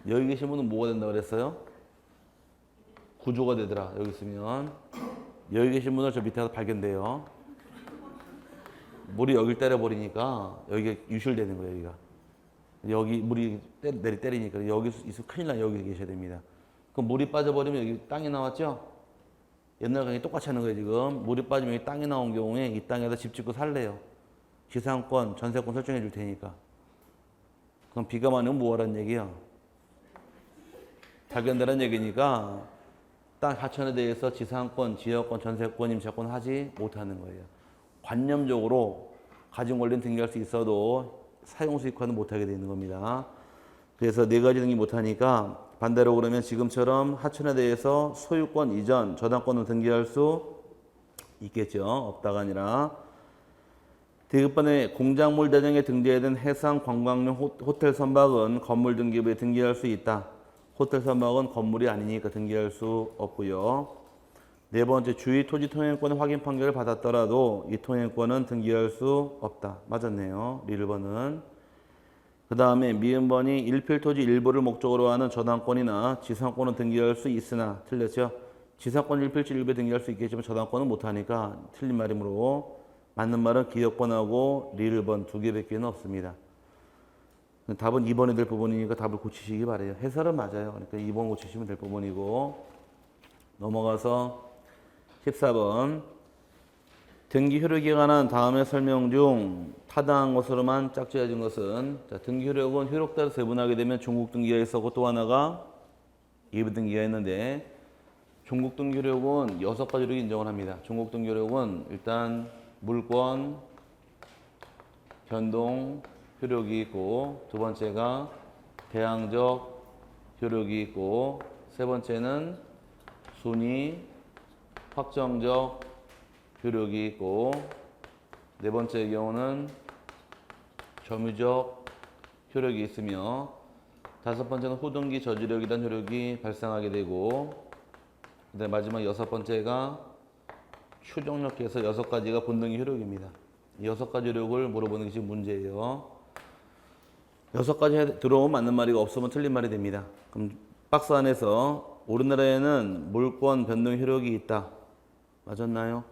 여기 계신 분은 뭐가 된다 그랬어요? 구조가 되더라. 여기 있으면 여기 계신 분은 저 밑에 가서 발견돼요. 물이 여길 때려버리니까 여기가 유실되는 거예요. 여기가 여기 물이 때리니까 여기 있으면 큰일 나요. 여기 계셔야 됩니다. 그럼 물이 빠져버리면 여기 땅이 나왔죠? 옛날 강의 똑같이 하는 거예요. 지금 물이 빠지면 여기 땅이 나온 경우에 이 땅에다 집 짓고 살래요. 지상권, 전세권 설정해 줄 테니까. 그럼 비가 많이 오면 뭐 하라는 얘기야? 발견되라는 얘기니까 땅 하천에 대해서 지상권, 지역권, 전세권, 임차권 하지 못하는 거예요. 관념적으로 가진 권리는 등기할 수 있어도 사용수익화는 못하게 되는 겁니다. 그래서 4가지 등기 못하니까 반대로 그러면 지금처럼 하천에 대해서 소유권 이전, 저당권을 등기할 수 있겠죠. 없다가 아니라 대급반에 공작물 대장에 등재된 해상 관광용 호텔 선박은 건물 등기부에 등기할 수 있다. 호텔 선박은 건물이 아니니까 등기할 수 없고요. 4번째 주의 토지 통행권 확인 판결을 받았더라도 이 통행권은 등기할 수 없다. 맞았네요. 리을번은. 그 다음에 미음번이 일필토지 일부를 목적으로 하는 저당권이나 지상권은 등기할 수 있으나 틀렸죠. 지상권 일필지 일부에 등기할 수 있겠지만 저당권은 못하니까 틀린 말이므로 맞는 말은 기역번하고 리을번 2개밖에 없습니다. 답은 2번이 될 부분이니까 답을 고치시기 바래요. 해설은 맞아요. 그러니까 2번 고치시면 될 부분이고 넘어가서 14번 등기 효력에 관한 다음의 설명 중 타당한 것으로만 짝지어진 것은 자, 등기 효력은 효력대로 세분하게 되면 종국 등기가 있었고 또 하나가 예비 등기가 있는데 종국 등기 효력은 6가지 효력이 인정을 합니다. 종국 등기 효력은 일단 물권, 변동 효력이 있고 두 번째가 대항적 효력이 있고 세 번째는 순위 확정적 효력이 있고 네 번째의 경우는 점유적 효력이 있으며 다섯 번째는 후등기 저지력이란 효력이 발생하게 되고 그다음에 마지막 여섯 번째가 추정력해서 6가지가 본등기 효력입니다. 이 6가지 효력을 물어보는 게 지금 문제예요. 6가지 들어오면 맞는 말이고 없으면 틀린 말이 됩니다. 그럼 박스 안에서 우리나라에는 물권 변동 효력이 있다. 맞았나요?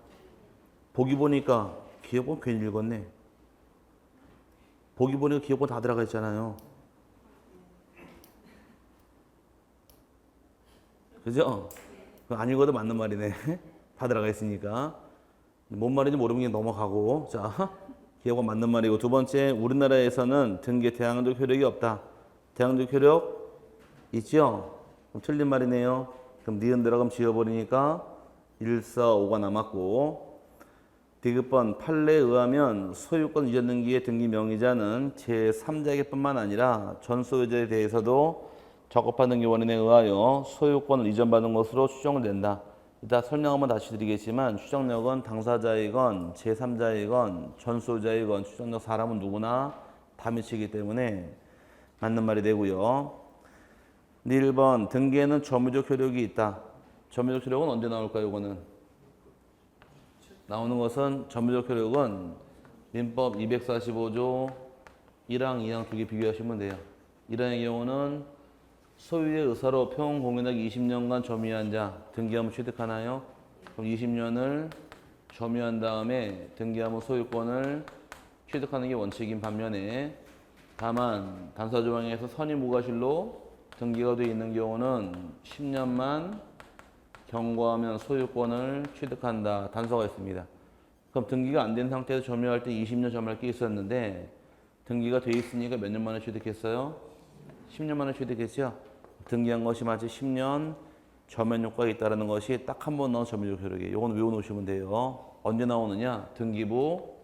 보기 보니까 기억본 괜히 읽었네. 보기 보니까 기억본 다 들어가 있잖아요. 그죠? 안 읽어도 맞는 말이네. 다 들어가 있으니까. 뭔 말인지 모르면 그냥 넘어가고. 자, 기억은 맞는 말이고. 두 번째, 우리나라에서는 등기 대항적 효력이 없다. 대항적 효력 있죠? 그럼 틀린 말이네요. 그럼 니은 들어가면 지워버리니까 1, 4, 5가 남았고. 디귿번 판례에 의하면 소유권 이전 등기의 등기 명의자는 제3자에게뿐만 아니라 전 소유자에 대해서도 적법한 등기 원인에 의하여 소유권을 이전받은 것으로 추정된다. 이따 설명 한번 다시 드리겠지만 추정력은 당사자이건 제3자이건 전 소유자이건 추정력 사람은 누구나 다 미치기 때문에 맞는 말이 되고요. 1번 등기에는 점유적 효력이 있다. 점유적 효력은 언제 나올까요? 이거는 나오는 것은 점유적 효력은 민법 245조 1항, 2항 두 개 비교하시면 돼요. 1항의 경우는 소유의 의사로 평온 공인하기 20년간 점유한 자 등기하면 취득하나요? 그럼 20년을 점유한 다음에 등기하면 소유권을 취득하는 게 원칙인 반면에 다만 단서조항에서 선의무과실로 등기가 되어 있는 경우는 10년만 경과하면 소유권을 취득한다. 단서가 있습니다. 그럼 등기가 안 된 상태에서 점유할 때 20년 점유할 게 있었는데 등기가 돼 있으니까 몇 년 만에 취득했어요? 10년 만에 취득했죠? 등기한 것이 마치 10년 점유 효과가 있다는 것이 딱 한 번 나온 점유적 효력이에요. 이건 외워놓으시면 돼요. 언제 나오느냐? 등기부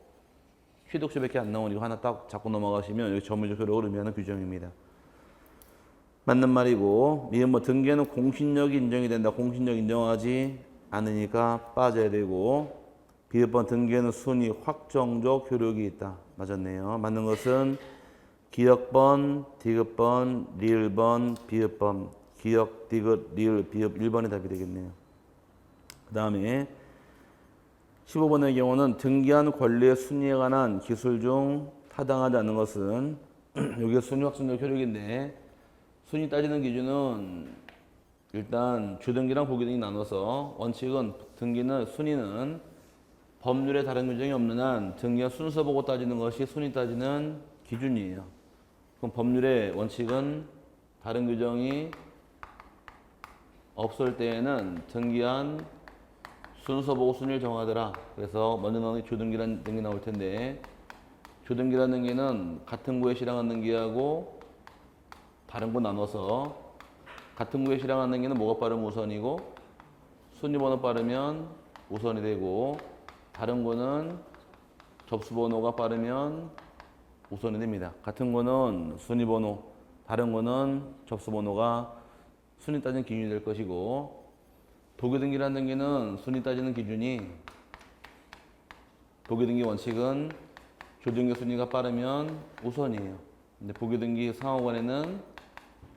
취득서밖에 안 나오니까 하나 딱 잡고 넘어가시면 여기 점유적 효력을 의미하는 규정입니다. 맞는 말이고 미음 뭐 등기에는 공신력이 인정이 된다. 공신력 인정하지 않으니까 빠져야 되고 비읍번 등기에는 순위 확정적 효력이 있다. 맞았네요. 맞는 것은 기역번, 디귿번, 리을번, 비읍번, 기역, 디귿, 리을, 비읍 1번이 답이 되겠네요. 그 다음에 15번의 경우는 등기한 권리의 순위에 관한 기술 중 타당하지 않는 것은 여기가 순위 확정적 효력인데 순위 따지는 기준은 일단 주등기랑 보기등기 나눠서 원칙은 등기는 순위는 법률에 다른 규정이 없는 한 등기한 순서 보고 따지는 것이 순위 따지는 기준이에요. 그럼 법률의 원칙은 다른 규정이 없을 때에는 등기한 순서 보고 순위를 정하더라. 그래서 먼저 나오는 주등기라는 등기 나올 텐데 주등기라는 등기는 같은 구에 실행한 등기하고 다른 거 나눠서 같은 구에 실행한 등기는 뭐가 빠르면 우선이고 순위번호 빠르면 우선이 되고 다른 거는 접수번호가 빠르면 우선이 됩니다. 같은 거는 순위번호, 다른 거는 접수번호가 순위 따지는 기준이 될 것이고 도교등기라는 등기는 순위 따지는 기준이 도교등기 원칙은 조등기 순위가 빠르면 우선이에요. 근데 보교등기 상호간에는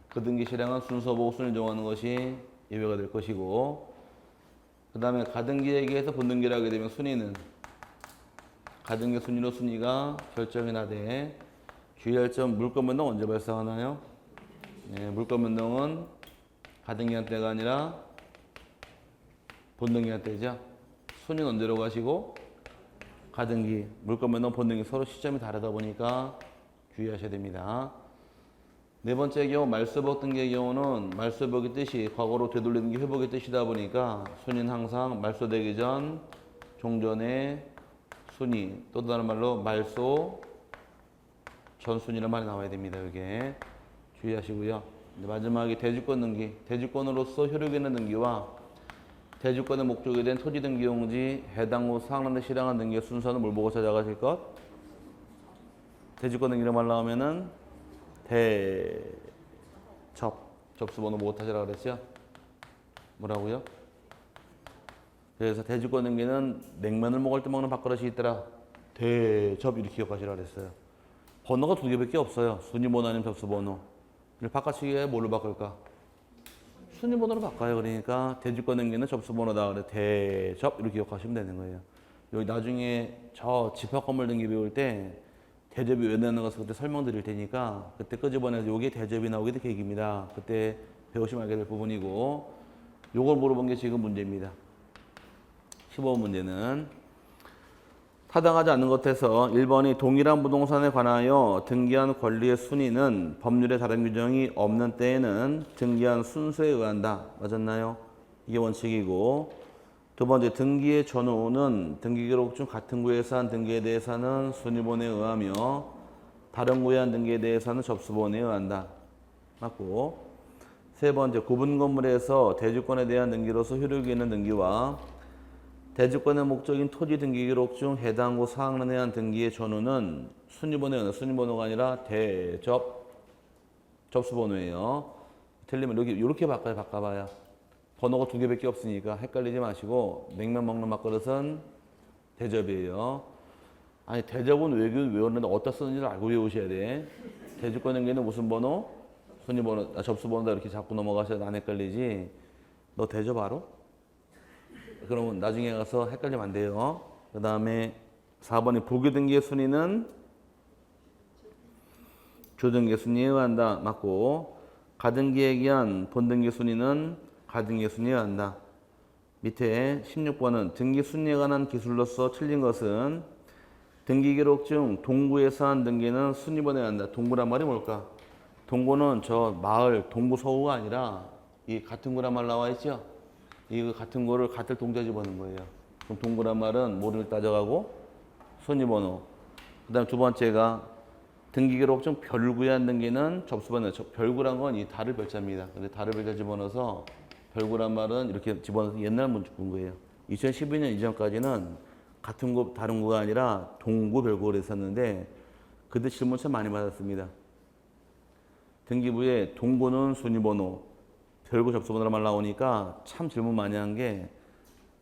그 등기 실행한 순서 보고 순위를 정하는 것이 예외가 될 것이고 그 다음에 가등기에게서 본등기를 하게 되면 순위는 가등기 순위로 순위가 결정이 나되 주의할 점 물권 변동 언제 발생하나요? 네, 물권 변동은 가등기한 때가 아니라 본등기한 때죠. 순위는 언제로 가시고 가등기, 물권 변동, 본등기 서로 시점이 다르다 보니까 주의하셔야 됩니다. 네 번째 경우 말소회복 등기의 경우는 말소회복의 뜻이 과거로 되돌리는 게 회복의 뜻이다 보니까 순위는 항상 말소되기 전 종전의 순위, 또 다른 말로 말소 전순위란 말이 나와야 됩니다. 이게 주의하시고요. 마지막에 대주권 등기, 대주권으로서 효력 있는 등기와 대주권의 목적이 된 토지 등기 용지, 해당 후 사항란에 실행한 등기의 순서는 뭘 보고 찾아가실 것? 대주권 등기란 말 나오면은 접수번호 보고 찾으라 그랬죠? 뭐라고요? 그래서 대주권 등기는 냉면을 먹을 때 먹는 밥그릇이 있더라. 대접 이렇게 기억하시라 그랬어요. 번호가 두 개밖에 없어요. 순위번호 아니면 접수번호. 이걸 바꿔치기에 뭘로 바꿀까? 순위번호로 바꿔요. 그러니까 대주권 등기는 접수번호다. 그래 대접 이렇게 기억하시면 되는 거예요. 여기 나중에 저 집합 건물 등기 배울 때 대접이 왜 나오는 것을 그때 설명드릴 테니까 그때 끄집어내서 요게 대접이 나오게 된 계기입니다. 그때 배우시면 알게 될 부분이고 요걸 물어본 게 지금 문제입니다. 15번 문제는 타당하지 않는 것에서 1번이 동일한 부동산에 관하여 등기한 권리의 순위는 법률에 다른 규정이 없는 때에는 등기한 순서에 의한다. 맞았나요? 이게 원칙이고 두 번째 등기의 전후는 등기기록 중 같은 구에서 한 등기에 대해서는 순위번호에 의하며 다른 구에 한 등기에 대해서는 접수번호에 의한다. 맞고 세 번째 구분 건물에서 대주권에 대한 등기로서 효력이 있는 등기와 대주권의 목적인 토지 등기 기록 중 해당 구 사항란에 의한 등기의 전후는 순위번호가 아니라 접수번호예요. 틀리면 이렇게 바꿔봐요. 번호가 두 개밖에 없으니까 헷갈리지 마시고 냉면 먹는 밥그릇은 대접이에요. 아니 대접은 외우는데 어디다 쓰는지를 알고 외우셔야 돼. 대주권 등기는 무슨 번호? 순위번호, 접수번호다 이렇게 자꾸 넘어가셔야 안 헷갈리지. 너 대접 알아? 그러면 나중에 가서 헷갈리면 안 돼요. 그 다음에 4번이 부기등기의 순위는 주등기의 순위에 의한다. 맞고 가등기에 의한 본등기 순위는 가등기의 순위에 의한다. 밑에 16번은 등기 순위에 관한 기술로서 틀린 것은 등기기록 중 동구에서 한 등기는 순위번호에 의한다. 동구란 말이 뭘까? 동구는 저 마을 동구 서구가 아니라 이 같은 구란 말 나와 있죠? 이 같은 거를 같은 동자 집어넣는 거예요. 그럼 동그란 말은 뭐를 따져가고 순위번호. 그 다음 두 번째가 등기기록 중 별구에 한 등기는 접수번호. 별구란 건 이 달을 별자입니다. 근데 달을 별자 집어넣어서 별구란 말은 이렇게 집어넣어서 옛날 문구예요. 2012년 이전까지는 같은 구 다른 구가 아니라 동구 별구를 했었는데 그때 질문 참 많이 받았습니다. 등기부에 동구는 순위번호, 별구 접수번호란 말 나오니까 참 질문 많이 한 게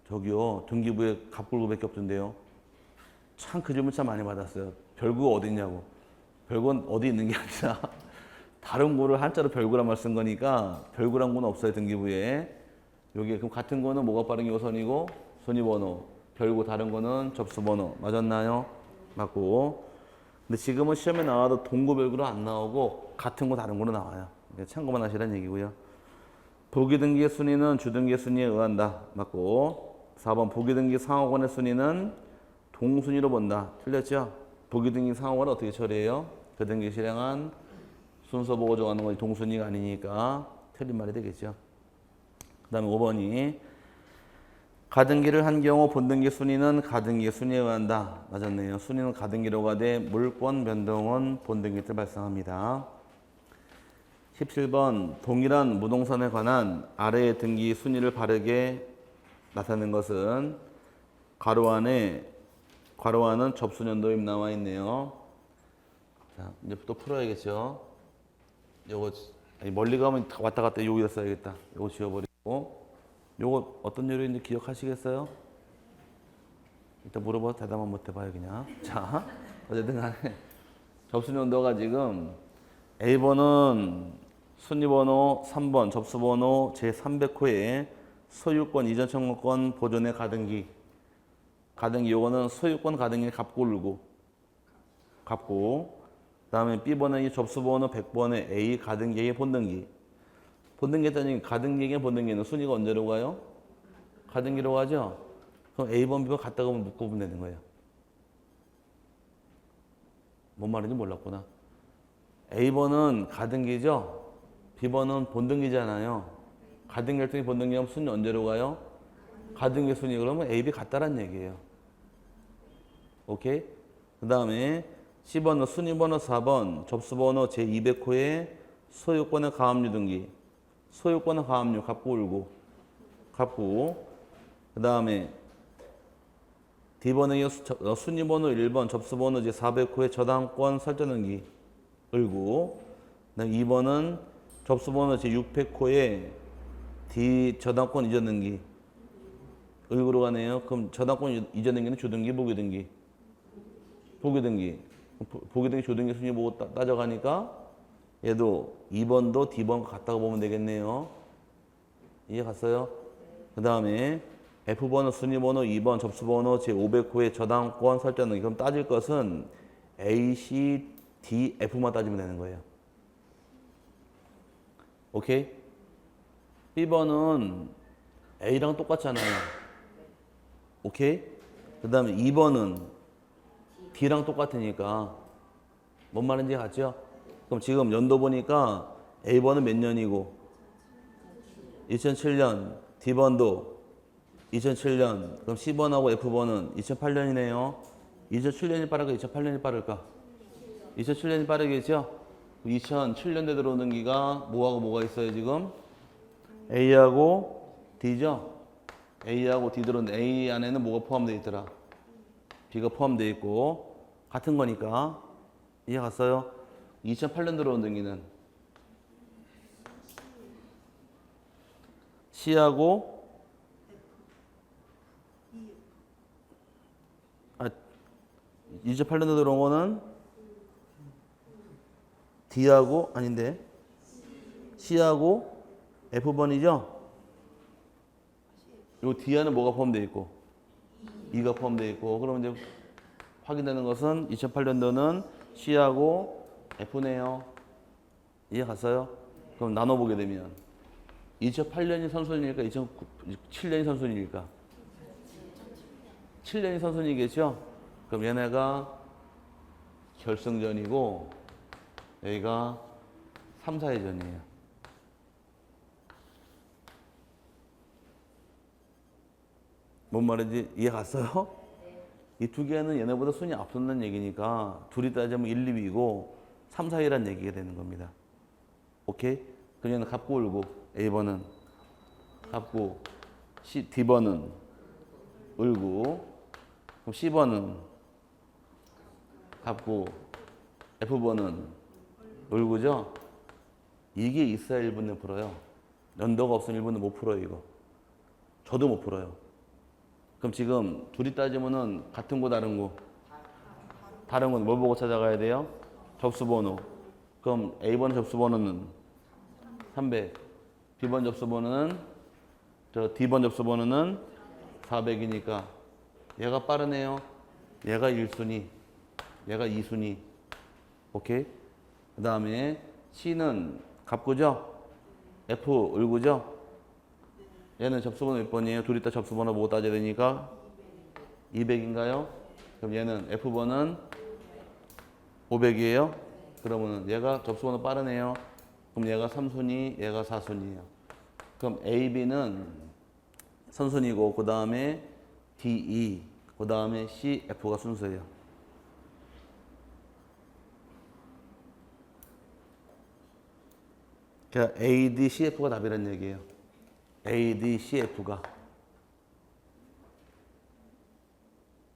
저기요 등기부에 갑불구밖에 없던데요. 참 그 질문 참 많이 받았어요. 별구가 어디 있냐고. 별구는 어디 있는 게 아니라 다른 구를 한자로 별구란 말 쓴 거니까 별구란 구는 없어요. 등기부에. 여기 그럼 같은 거는 뭐가 빠른 게 우선이고 순위번호, 별구 다른 거는 접수번호. 맞았나요? 맞고. 근데 지금은 시험에 나와도 동구 별구로 안 나오고 같은 거 다른 거로 나와요. 참고만 하시라는 얘기고요. 부기등기의 순위는 주등기의 순위에 의한다. 맞고 4번 부기등기 상호간의 순위는 동순위로 본다. 틀렸죠? 부기등기 상호간은 어떻게 처리해요? 그 등기 실행한 순서 보고 정하는 것이 동순위가 아니니까 틀린 말이 되겠죠. 그 다음에 5번이 가등기를 한 경우 본등기 순위는 가등기의 순위에 의한다. 맞았네요. 순위는 가등기로 가되 물권 변동은 본등기 때 발생합니다. 17번 동일한 무동산에 관한 아래의 등기 순위를 바르게 나타낸 것은 괄호 안에 접수년도임 나와 있네요. 자, 이제 또 풀어야겠죠. 요거 멀리 가면 왔다 갔다 여기다 써야겠다. 요거 지워버리고 요거 어떤 요리인지 기억하시겠어요? 일단 물어봐서 대답만 못 해봐요 그냥. 자, 어쨌든 간에 접수년도가 지금 A번은 순위번호 3번 접수번호 제300호에 소유권 이전 청구권 보존의 가등기 요거는 소유권 가등기 갑고르고 그 다음에 B번은 이 접수번호 100번의 A 가등기의 본등기 했더니 가등기의 본등기는 순위가 언제로 가요? 가등기로 가죠? 그럼 A번 B번 같다고 하면 묶어보면 되는 거예요. 뭔 말인지 몰랐구나. A번은 가등기죠? B번은 본등기잖아요. 가등기 할 때 본등기하면 순위 언제로 가요? 가등기 순위 그러면 A, B 같다란 얘기예요. 오케이? 그 다음에 C번호 순위번호 4번 접수번호 제200호에 소유권의 가압류 등기. 소유권의 가압류 갖고 울고 갖고 그 다음에 D번호의 순위번호 1번 접수번호 제400호에 저당권 설정 등기 을고 그다음 2번은 접수번호 제600호에 D 저당권 이전 등기 을구로 가네요. 그럼 저당권 이전 등기는 주등기, 보기등기? 보기등기. 보기등기, 주등기 순위 보고 따져가니까 얘도 2번도 D번과 같다고 보면 되겠네요. 이해 갔어요? 그 다음에 F번호 순위번호 2번 접수번호 제500호에 저당권 설정 등기. 그럼 따질 것은 A, C, D, F만 따지면 되는 거예요. 오케이? B번은 A랑 똑같잖아요. 오케이? 그 다음에 2번은 D랑 똑같으니까 뭔 말인지 같죠? 그럼 지금 연도 보니까 A번은 몇 년이고 2007년, D번도 2007년, 그럼 C번하고 F번은 2008년이네요. 2007년이 빠를까 2008년이 빠를까? 2007년이 빠르겠죠? 2007년대 들어오는 기가 뭐하고 뭐가 있어요 지금? A하고 D죠? A하고 D 들어오는데 A 안에는 뭐가 포함되어 있더라? B가 포함되어 있고 같은 거니까 이해 갔어요? 2008년 들어온 등기는 C하고 2008년도 들어온 거는 D하고 아닌데 C하고 F번이죠? 요 D 안에 뭐가 포함되어 있고 2가 포함되어 있고 그럼 이제 확인되는 것은 2008년도는 C하고 F네요. 이해 갔어요? 그럼 나눠보게 되면 2008년이 선순위일까 2007년이 선순위일까? 7년이 선순위겠죠? 그럼 얘네가 결승전이고 여기가 3, 4회전이에요. 뭔 말인지 이해 갔어요? 이 두 개는 얘네보다 순위 앞선다는 얘기니까 둘이 따지면 1, 2위고 3, 4위란 얘기가 되는 겁니다. 오케이? 그럼 얘는 갑고 울고 A번은 갑고 D번은 울고 그럼 C번은 갑고 F번은 울고죠? 이게 있어야 1분에 풀어요. 연도가 없으면 1분에 못 풀어요 이거. 저도 못 풀어요. 그럼 지금 둘이 따지면은 같은 거 다른 거? 다른 건 뭘 보고 찾아가야 돼요? 접수번호. 그럼 A번 접수번호는 300. B번 접수번호는 D번 접수번호는 400이니까 얘가 빠르네요. 얘가 1순위. 얘가 2순위. 오케이? 그 다음에 C는 갑구죠? F 을구죠? 얘는 접수번호 몇 번이에요? 둘이 다 접수번호 보고 따져야 되니까 200인가요? 그럼 얘는 F번은 500이에요? 그러면 얘가 접수번호 빠르네요. 그럼 얘가 3순위, 얘가 4순위예요. 그럼 A, B는 선순위고 그 다음에 D, E, 그 다음에 C, F가 순서예요. 그러니까 A, D, C, F가 답이란 얘기예요. A, D, C, F가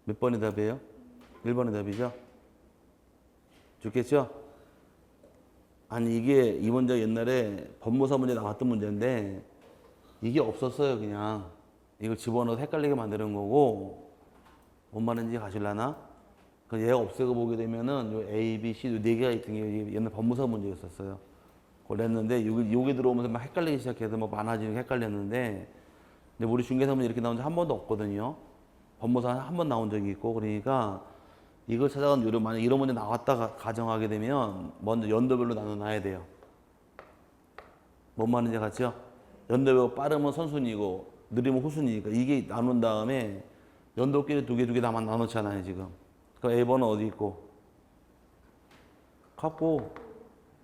몇 번이 답이에요? 1번이 답이죠? 좋겠죠? 아니 이게 이 문제 옛날에 법무사 문제 나왔던 문제인데 이게 없었어요 그냥 이걸 집어넣어서 헷갈리게 만드는 거고 뭔 말인지 가실라나? 그 얘가 없애고 보게 되면은 요 A, B, C 네 개가 있던 게 옛날 법무사 문제였었어요. 그랬는데 요게 들어오면서 막 헷갈리기 시작해서 막 많아지고 헷갈렸는데 근데 우리 중개사 문제 이렇게 나온 적 한 번도 없거든요. 법무사 한 번 나온 적이 있고 그러니까 이걸 찾아가는 요령 만약 이런 문제 나왔다 가정하게 되면 먼저 연도별로 나눠놔야 돼요. 뭔 말인지 같죠? 연도별로 빠르면 선순위고 느리면 후순위니까 이게 나눈 다음에 연도끼리 두 개 다만 나눴잖아요 지금. 그럼 A번은 어디 있고? 갖고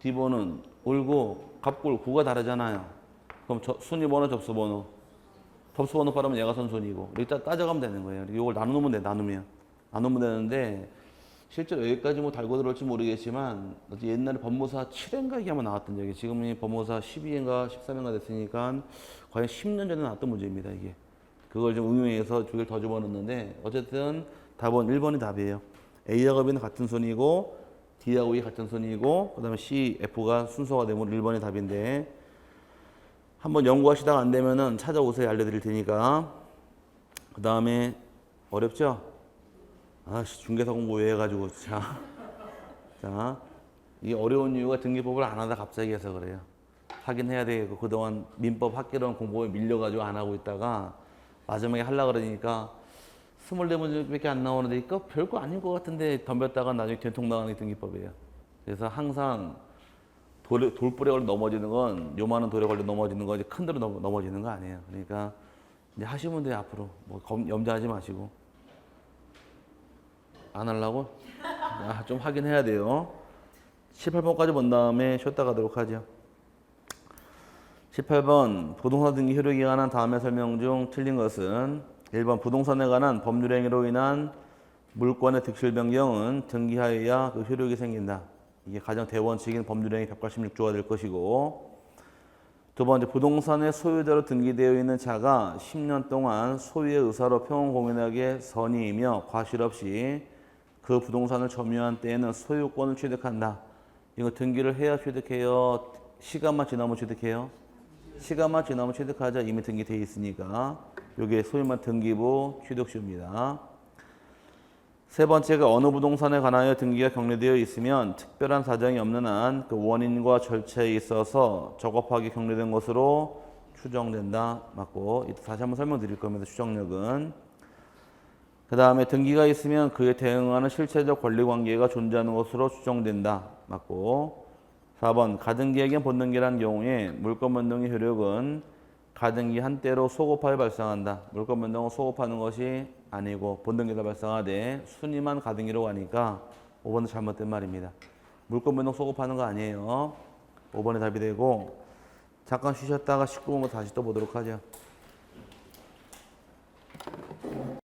D번은 을고 갑골 구가 다르잖아요. 그럼 순위번호 접수번호. 접수번호 빠르면 얘가 선순위고 이렇게 따져가면 되는 거예요. 이걸 나누면 돼. 나누면 되는데 실제로 여기까지 뭐 달고 들어올지 모르겠지만 옛날에 법무사 7회인가 이게 한번 나왔던 적이 지금이 법무사 12회인가 13회인가 됐으니까 과연 10년 전에 나왔던 문제입니다. 이게 그걸 좀 응용해서 두 개를 더 집어넣는데 어쨌든 답은 1번이 답이에요. A하고 B는 같은 순위고 D하고 E 같은 순위고 그 다음에 C, F가 순서가 되면 1번이 답인데 한번 연구하시다가 안 되면은 찾아오세요. 알려드릴 테니까. 그 다음에 어렵죠? 아씨 중개사 공부 왜 해가지고 자, 이 어려운 이유가 등기법을 안 하다 갑자기 해서 그래요. 하긴 해야 되고 그동안 민법 학개론 공부에 밀려가지고 안 하고 있다가 마지막에 하려고 그러니까 24문제밖에 안 나오는데 이거 별거 아닌 것 같은데 덤볐다가 나중에 된통 나가는 게 등기법이에요. 그래서 항상 돌불에 걸려 넘어지는 건 요만한 돌에 걸려 넘어지는 거지 큰 돌에 넘어지는 거 아니에요. 그러니까 이제 하시면 돼요. 앞으로 뭐 염려하지 마시고. 안 하려고? 좀 하긴 해야 돼요. 18번까지 본 다음에 쉬었다 가도록 하죠. 18번 부동산 등기 효력에 관한 다음의 설명 중 틀린 것은 1번 부동산에 관한 법률 행위로 인한 물권의 득실 변경은 등기하여야 그 효력이 생긴다. 이게 가장 대원칙인 법률 행위 186조가 될 것이고 두 번째 부동산의 소유자로 등기되어 있는 자가 10년 동안 소유의 의사로 평온 공인하게 선의이며 과실 없이 그 부동산을 점유한 때에는 소유권을 취득한다. 이거 등기를 해야 취득해요? 시간만 지나면 취득해요? 시간만 지나면 취득하자. 이미 등기되어 있으니까. 이게 소유만 등기부 취득시입니다. 세 번째가 어느 부동산에 관하여 등기가 격리되어 있으면 특별한 사정이 없는 한 그 원인과 절차에 있어서 적법하게 격리된 것으로 추정된다. 맞고 다시 한번 설명드릴 겁니다. 추정력은. 그 다음에 등기가 있으면 그에 대응하는 실체적 권리관계가 존재하는 것으로 추정된다. 맞고 4번 가등기에겐 본등기란 경우에 물권 변동의 효력은 가등기 한때로 소급하여 발생한다. 물권 변동은 소급하는 것이 아니고 본등기가 발생하되 순위만 가등기로 가니까 5번은 잘못된 말입니다. 물권 변동 소급하는 거 아니에요. 5번이 답이 되고 잠깐 쉬셨다가 19번부터 다시 또 보도록 하죠.